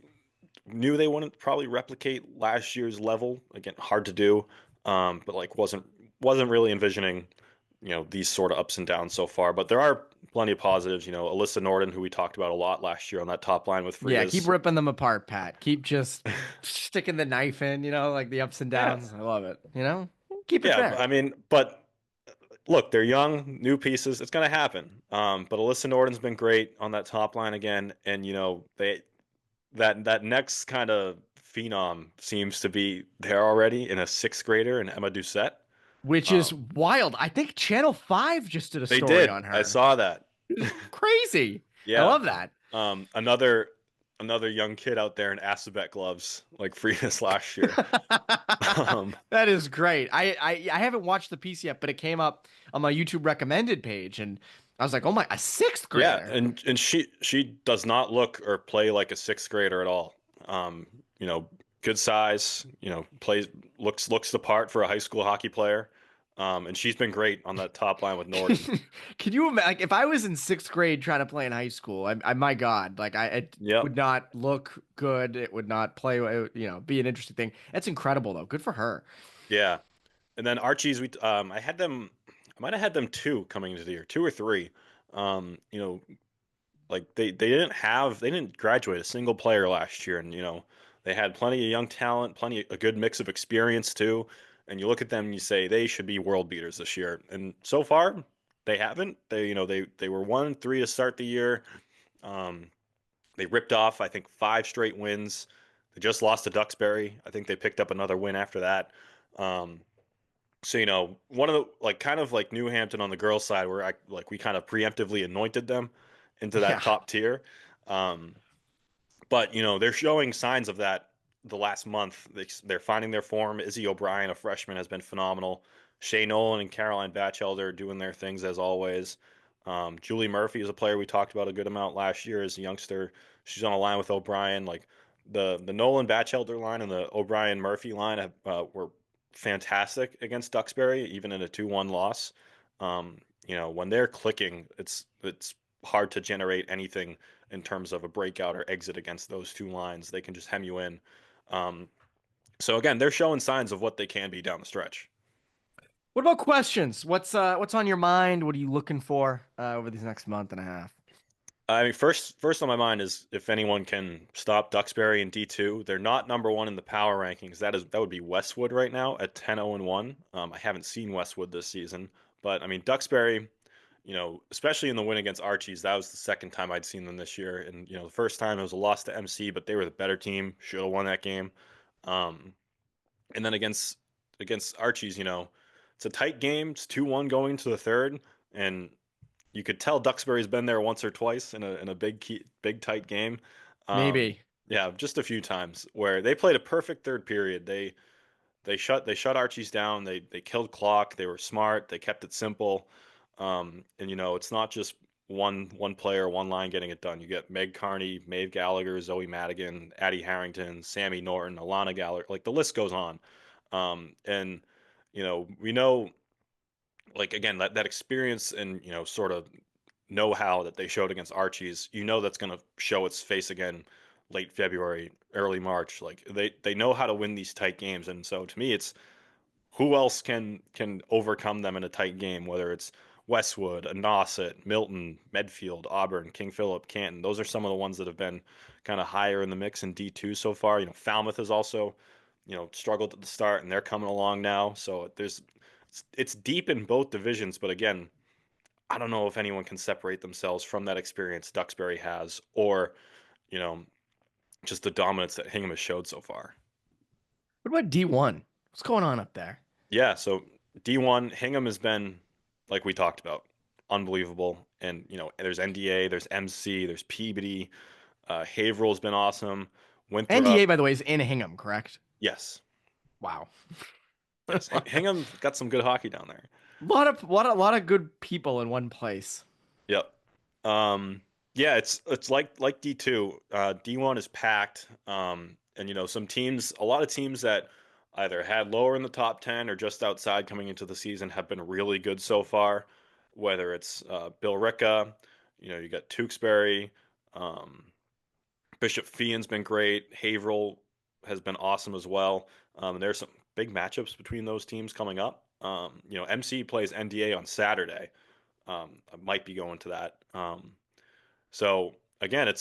knew they wouldn't probably replicate last year's level. Again, hard to do, but like wasn't really envisioning these sort of ups and downs so far. But there are plenty of positives. Alyssa Norden, who we talked about a lot last year on that top line with Yeah, keep Fritas. ripping them apart, Pat. Keep just sticking the knife in, like the ups and Yeah, downs. I love it. Keep it yeah. fair. I mean, but look, they're young, new pieces. It's going to happen. But Alyssa Norden's been great on that top line again, and that next kind of phenom seems to be there already in a sixth grader in Emma Doucette. Which is Um, wild. I think Channel 5 just did a they story did. on I her. saw that. It's crazy. I Yeah. love that. Another young kid out there in Assabet gloves like Frida's last year. Um, That is great. I haven't watched the piece yet, but it came up on my YouTube recommended page, and I was like, "Oh my, a sixth yeah, grader." and she does not look or play like a sixth grader at all. Um, you know, Good size. Plays looks the part for a high school hockey player. And she's been great on that top line with Norden. Can you imagine? Like, if I was in sixth grade trying to play in high school, my God, like it Yep. would not look good. It would not play. Be an interesting thing. That's incredible, though. Good for her. Yeah. And then Archie's, I might have had them two coming into the year, two or three. Um, you know, like they didn't graduate a single player last year, and they had plenty of young talent, a good mix of experience too. And you look at them and you say they should be world beaters this year, and so far they haven't. They were 1-3 to start the year. Um, they ripped off, I think, five straight wins. They just lost to Duxbury. I think they picked up another win after that. Um, so one of the kind of like New Hampton on the girls' side, where we kind of preemptively anointed them into that Yeah. top tier. Um, but they're showing signs of that the last month. They're finding their form. Izzy O'Brien, a freshman, has been phenomenal. Shay Nolan and Caroline Batchelder are doing their things as always. Julie Murphy is a player we talked about a good amount last year as a youngster. She's on a line with O'Brien. Like the Nolan Batchelder line and the O'Brien Murphy line were fantastic against Duxbury, even in a 2-1 loss. When they're clicking, it's hard to generate anything in terms of a breakout or exit against those two lines. They can just hem you in. Um, so again, they're showing signs of what they can be down the stretch. What about questions? What's on your mind? What are you looking for over these next month and a half? I mean, first on my mind is if anyone can stop Duxbury in D2. They're not number one in the power rankings. That would be Westwood right now at 10-0-1. I haven't seen Westwood this season, but I mean Duxbury, especially in the win against Archie's, that was the second time I'd seen them this year. And the first time it was a loss to MC, but they were the better team, should have won that game. And then against Archie's, it's a tight game. It's 2-1 going to the third, and you could tell Duxbury's been there once or twice in a big tight game. Maybe. Yeah, just a few times where they played a perfect third period. They shut Archie's down. They killed clock. They were smart. They kept it simple. And it's not just one player, one line getting it done. You get Meg Carney, Maeve Gallagher, Zoe Madigan, Addie Harrington, Sammy Norton, Alana Gallagher. Like the list goes on. And we know, like again, that experience and sort of know-how that they showed against Archie's, that's going to show its face again late February, early March. Like they know how to win these tight games, and so to me, it's who else can overcome them in a tight game, whether it's Westwood, Nauset, Milton, Medfield, Auburn, King Philip, Canton. Those are some of the ones that have been kind of higher in the mix in D2 so far. Falmouth has also, struggled at the start, and they're coming along now. So it's deep in both divisions, but again, I don't know if anyone can separate themselves from that experience Duxbury has, or, you know, just the dominance that Hingham has showed so far. What about D1? What's going on up there? Yeah, so D1, Hingham has been, like we talked about, unbelievable. And, there's NDA, there's MC, there's Peabody. Haverhill's been awesome. Winthrop. NDA, by the way, is in Hingham, correct? Yes. Wow. Yes. Hingham got some good hockey down there. A lot of good people in one place. Yep. Yeah, it's like D2. D1 is packed. And a lot of teams that either had lower in the top 10 or just outside coming into the season have been really good so far. Whether it's Bill Ricca, you got Tewksbury, Bishop Feehan's been great. Haverhill has been awesome as well. There's some big matchups between those teams coming up. MC plays NDA on Saturday. I might be going to that. So again,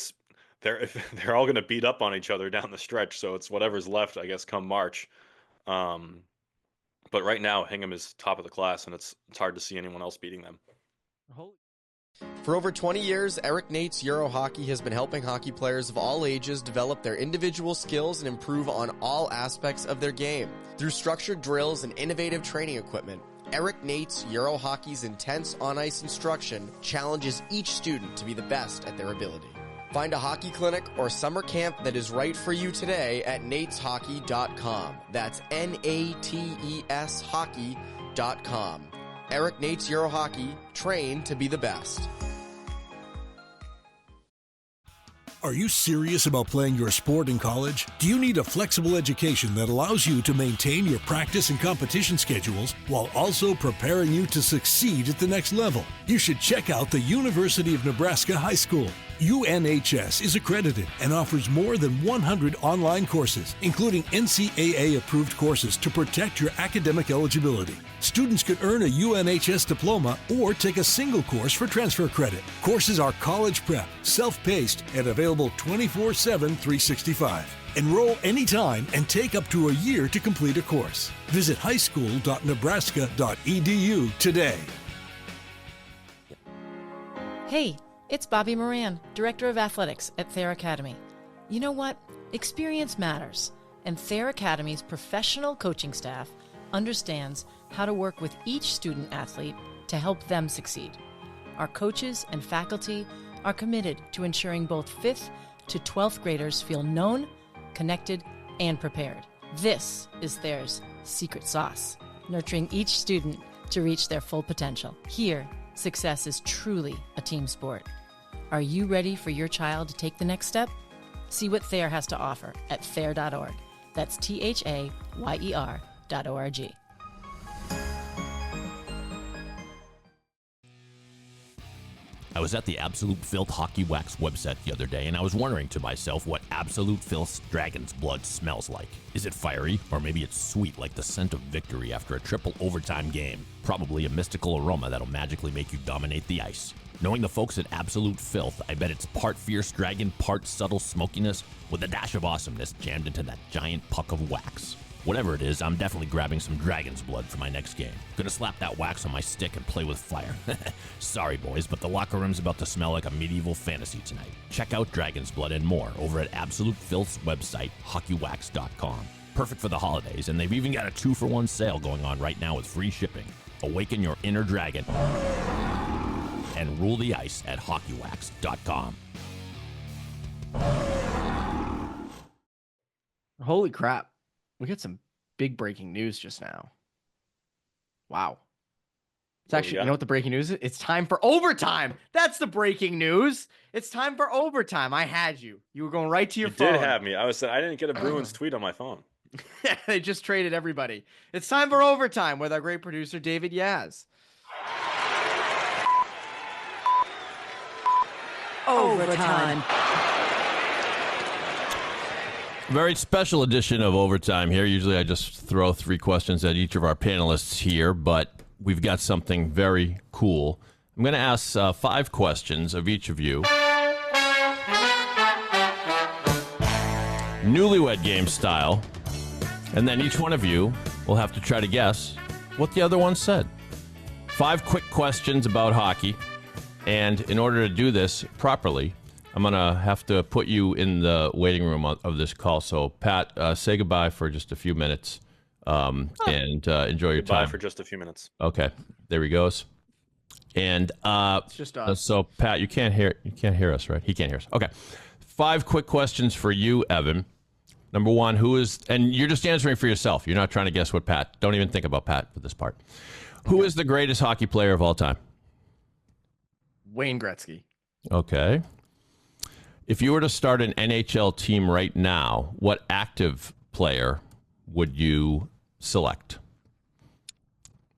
they're all going to beat up on each other down the stretch. So it's whatever's left, I guess, come March. But right now, Hingham is top of the class, and it's hard to see anyone else beating them. For over 20 years, Eric Nate's Euro Hockey has been helping hockey players of all ages develop their individual skills and improve on all aspects of their game. Through structured drills and innovative training equipment, Eric Nate's Euro Hockey's intense on-ice instruction challenges each student to be the best at their ability. Find a hockey clinic or summer camp that is right for you today at nateshockey.com. That's NATES hockey.com. Eric Nate's Euro Hockey, train to be the best. Are you serious about playing your sport in college? Do you need a flexible education that allows you to maintain your practice and competition schedules while also preparing you to succeed at the next level? You should check out the University of Nebraska High School. UNHS is accredited and offers more than 100 online courses, including NCAA-approved courses to protect your academic eligibility. Students can earn a UNHS diploma or take a single course for transfer credit. Courses are college prep, self-paced, and available 24/7, 365. Enroll anytime and take up to a year to complete a course. Visit highschool.nebraska.edu today. Hey, it's Bobby Moran, Director of Athletics at Thayer Academy. You know what? Experience matters, and Thayer Academy's professional coaching staff understands how to work with each student athlete to help them succeed. Our coaches and faculty are committed to ensuring both 5th to 12th graders feel known, connected, and prepared. This is Thayer's secret sauce, nurturing each student to reach their full potential. Here, success is truly a team sport. Are you ready for your child to take the next step? See what Thayer has to offer at thayer.org. That's THAYER.org. I was at the Absolute Filth Hockey Wax website the other day, and I was wondering to myself what Absolute Filth's Dragon's Blood smells like. Is it fiery, or maybe it's sweet like the scent of victory after a triple overtime game? Probably a mystical aroma that'll magically make you dominate the ice. Knowing the folks at Absolute Filth, I bet it's part fierce dragon, part subtle smokiness, with a dash of awesomeness jammed into that giant puck of wax. Whatever it is, I'm definitely grabbing some Dragon's Blood for my next game. Gonna slap that wax on my stick and play with fire. Sorry, boys, but the locker room's about to smell like a medieval fantasy tonight. Check out Dragon's Blood and more over at Absolute Filth's website, hockeywax.com. Perfect for the holidays, and they've even got a 2-for-1 sale going on right now with free shipping. Awaken your inner dragon and rule the ice at hockeywax.com. Holy crap. We got some big breaking news just now. Wow. It's actually, you know what the breaking news is? It's time for overtime. That's the breaking news. It's time for overtime. I had you. You were going right to your phone. You did have me. I didn't get a Bruins tweet on my phone. They just traded everybody. It's time for overtime with our great producer, David Yaz. Overtime. Very special edition of Overtime here. Usually I just throw 3 questions at each of our panelists here, but we've got something very cool. I'm going to ask 5 questions of each of you. Newlywed game style. And then each one of you will have to try to guess what the other one said. 5 quick questions about hockey. And in order to do this properly, I'm going to have to put you in the waiting room of this call. So, Pat, say goodbye for just a few minutes and enjoy your time. Goodbye for just a few minutes. Okay, there he goes. And It's just us. so, Pat, you can't hear us, right? He can't hear us. Okay. 5 quick questions for you, Evan. Number 1, who is, and you're just answering for yourself. You're not trying to guess what Pat. Don't even think about Pat for this part. Who is the greatest hockey player of all time? Wayne Gretzky. Okay. If you were to start an NHL team right now, what active player would you select?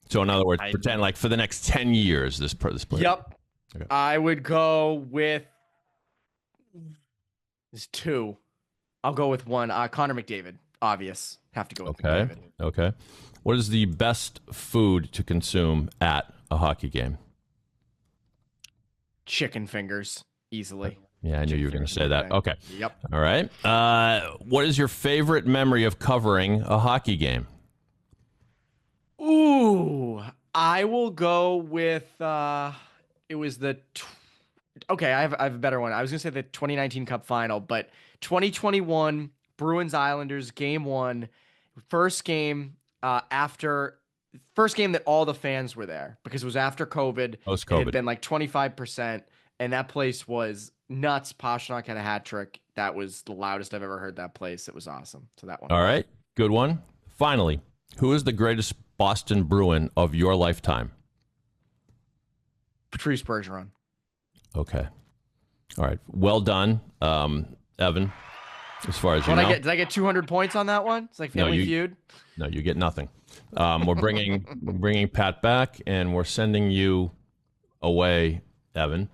So, in other words, pretend like for the next 10 years, this player. Yep. Okay. I would go with. There's 2. I'll go with 1. Connor McDavid. Obvious. Have to go with McDavid. Okay. What is the best food to consume at a hockey game? Chicken fingers. Easily. Yeah, I knew you were going to say that. Okay. Yep. All right. What is your favorite memory of covering a hockey game? Ooh, I will go with it was the okay, I have a better one. I was going to say the 2019 Cup final, but 2021 Bruins Islanders game 1, first game that all the fans were there because it was after COVID. Post-COVID. It had been like 25%, and that place was nuts. Pastrnak had a hat trick. That was the loudest I've ever heard that place. It was awesome. So that one. All right. Good one. Finally, who is the greatest Boston Bruin of your lifetime? Patrice Bergeron. Okay. All right. Well done, Evan. As far as you know. Did I get 200 points on that one? It's like Family Feud. No, you get nothing. We're bringing Pat back, and we're sending you away, Evan.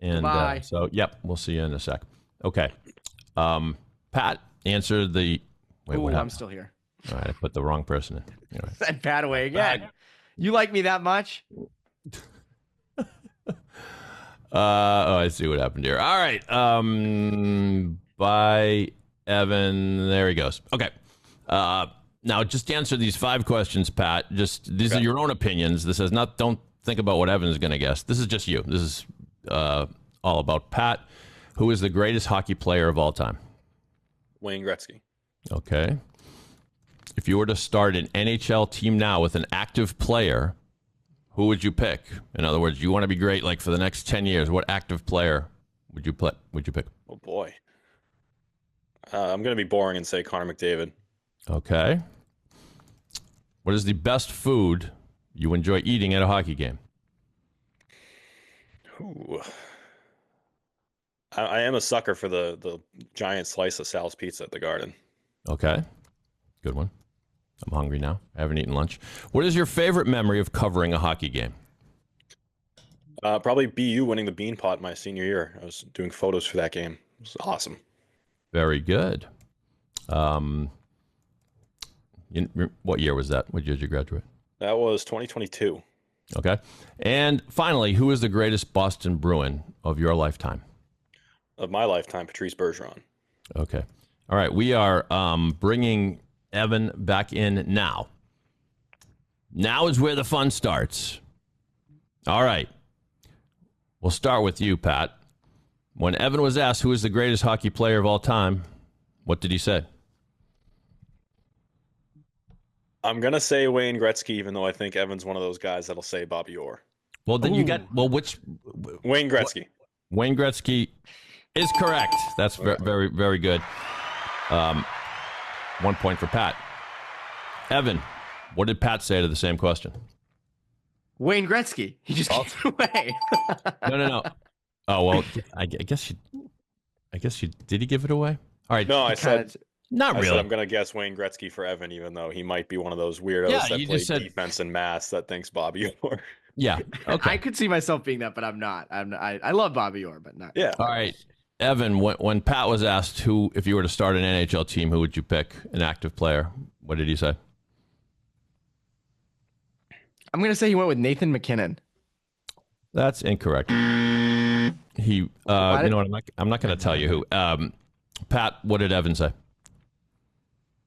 And so, yep, we'll see you in a sec. Okay. Pat, answer the. Wait, what happened? I'm still here. All right, I put the wrong person in. All right. Send Pat away again. You like me that much? I see what happened here. All right. Bye, Evan. There he goes. Okay. Now, just answer these 5 questions, Pat. These are your own opinions. This is not. Don't think about what Evan's going to guess. This is just you. This is all about Pat. Who is the greatest hockey player of all time? Wayne Gretzky. Okay. If you were to start an NHL team now with an active player, who would you pick? In other words, you want to be great like for the next 10 years. What active player would you pick? Oh, boy. I'm going to be boring and say Connor McDavid. Okay. What is the best food you enjoy eating at a hockey game? Ooh. I am a sucker for the giant slice of Sal's Pizza at the Garden. Okay. Good one. I'm hungry now. I haven't eaten lunch. What is your favorite memory of covering a hockey game? Probably BU winning the Bean Pot my senior year. I was doing photos for that game. It was awesome. Very good. What year was that? What year did you graduate? That was 2022. Okay. And finally, who is the greatest Boston Bruin of your lifetime? Of my lifetime, Patrice Bergeron. Okay. All right. We are bringing Evan back in now. Now is where the fun starts. All right. We'll start with you, Pat. When Evan was asked who is the greatest hockey player of all time, what did he say? I'm going to say Wayne Gretzky, even though I think Evan's one of those guys that'll say Bobby Orr. Well, then you got, which? Wayne Gretzky. Wayne Gretzky is correct. That's very, very good. 1 point for Pat. Evan, what did Pat say to the same question? Wayne Gretzky. He just gave it away. No. Oh, well, I guess you did he give it away? All right. No, I said not really. I'm going to guess Wayne Gretzky for Evan, even though he might be one of those weirdos that play defense in mass that thinks Bobby Orr. Yeah. Okay. I could see myself being that, but I'm not. I love Bobby Orr, but not. Yeah. All right. Evan, when Pat was asked if you were to start an NHL team, who would you pick, an active player? What did he say? I'm going to say he went with Nathan McKinnon. That's incorrect. He, you know what? I'm not going to tell you who. Pat, what did Evan say?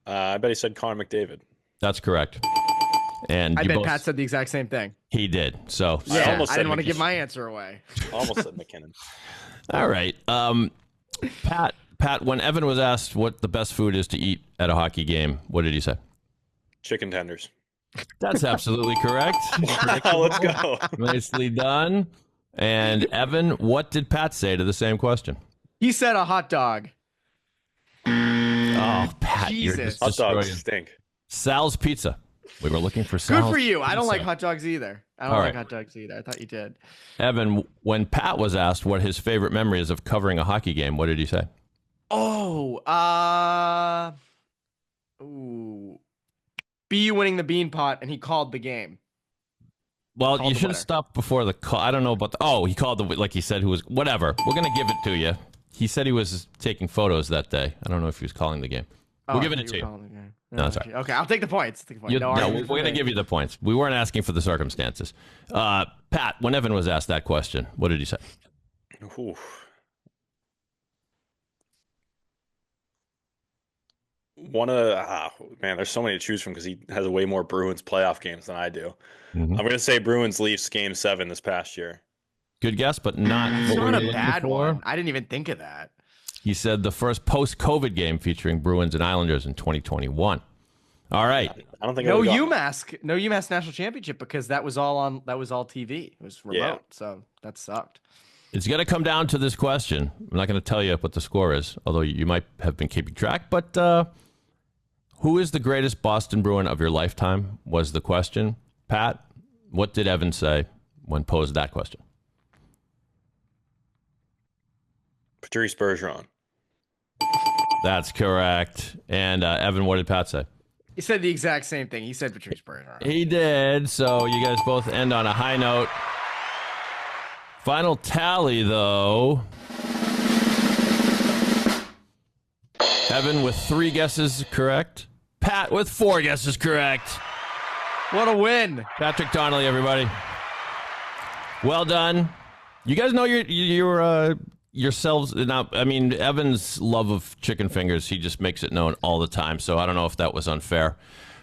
I bet he said Connor McDavid. That's correct. And I bet Pat said the exact same thing. He did. So yeah, I didn't want to give my answer away. Almost said McKinnon. All right. Pat, when Evan was asked what the best food is to eat at a hockey game, what did he say? Chicken tenders. That's absolutely correct. Let's go. Nicely done. And Evan, what did Pat say to the same question? He said a hot dog. Oh, Pat, Jesus. you're just Hot dogs destroying. stink. Sal's Pizza. We were looking for Sal's Good for you. Pizza. I don't like hot dogs either. I thought you did. Evan, when Pat was asked what his favorite memory is of covering a hockey game, what did he say? BU winning the Bean Pot, and he called the game. Well, you should have stopped before the call. I don't know about he called like he said who was, whatever. We're going to give it to you. He said he was taking photos that day. I don't know if he was calling the game. We're giving it to you. No, that's all right. Okay, I'll take the points. We're going to give you the points. We weren't asking for the circumstances. Pat, when Evan was asked that question, what did he say? Ooh. Man, there's so many to choose from because he has way more Bruins playoff games than I do. Mm-hmm. I'm going to say Bruins Leafs Game 7 this past year. Good guess, but not It's not a bad one. I didn't even think of that. He said the first post-COVID game featuring Bruins and Islanders in 2021. All right. I don't think no UMass national championship because that was all TV. It was remote, so that sucked. It's going to come down to this question. I'm not going to tell you what the score is, although you might have been keeping track. But who is the greatest Boston Bruin of your lifetime was the question. Pat, what did Evan say when posed that question? Patrice Bergeron. That's correct. And Evan, what did Pat say? He said the exact same thing. He said Patrice Bergeron. He did. So you guys both end on a high note. Final tally, though. Evan with 3 guesses correct. Pat with 4 guesses correct. What a win. Patrick Donnelly, everybody. Well done. You guys know your yourselves. Now, I mean, Evan's love of chicken fingers, he just makes it known all the time. So I don't know if that was unfair.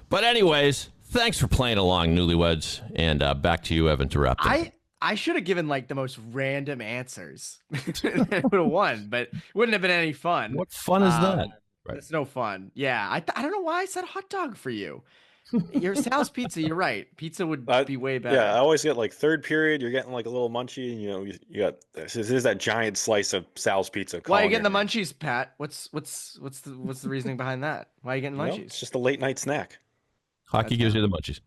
But anyways, thanks for playing along, Newlyweds. And back to you, Evan, to wrap things. I should have given like the most random answers. It would have won, but it wouldn't have been any fun. What fun is that? Right. It's no fun. Yeah, I don't know why I said hot dog for you. Your Sal's Pizza, you're right. Pizza would be way better. Yeah, I always get like third period. You're getting like a little munchie, and you got there's that giant slice of Sal's Pizza. Why are you getting the munchies, Pat? What's the reasoning behind that? Why are you getting munchies? It's just a late night snack. Hockey gives you the munchies.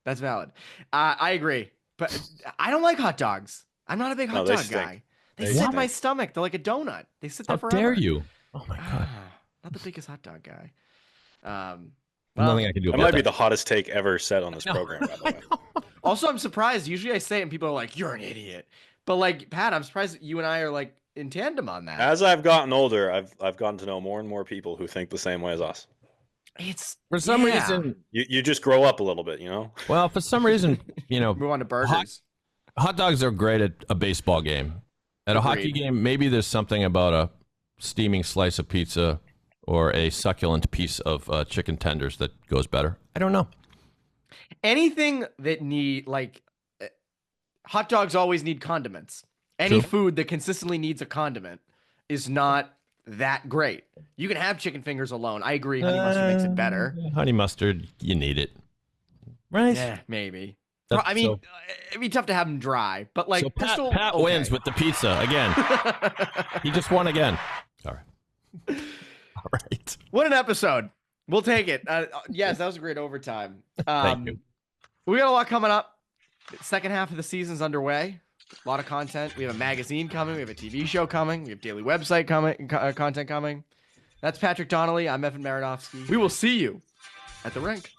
That's valid. I agree, but I don't like hot dogs. I'm not a big hot dog guy. They sit in my stomach. They're like a donut. They sit there forever. How dare you? Oh my god! Not the biggest hot dog guy. Nothing I can do. That might be the hottest take ever said on this program, by the way. Also, I'm surprised. Usually I say it and people are like, "You're an idiot." But like, Pat, I'm surprised that you and I are like in tandem on that. As I've gotten older, I've gotten to know more and more people who think the same way as us. It's For some reason, You just grow up a little bit, you know? well, for some reason, move on to burgers. hot dogs are great at a baseball game. At a hockey game, maybe there's something about a steaming slice of pizza or a succulent piece of chicken tenders that goes better. I don't know. Anything that hot dogs always need condiments. Any food that consistently needs a condiment is not that great. You can have chicken fingers alone. I agree. Honey mustard makes it better. Honey mustard, you need it. Right? Yeah, maybe. I mean, it'd be tough to have them dry, but like so Pat wins with the pizza again. He just won again. All right. All right. What an episode. We'll take it. Yes, that was a great overtime. Thank you. We got a lot coming up. Second half of the season's underway. A lot of content. We have a magazine coming. We have a TV show coming. We have daily website content coming. That's Patrick Donnelly. I'm Evan Marinofsky. We will see you at the rink.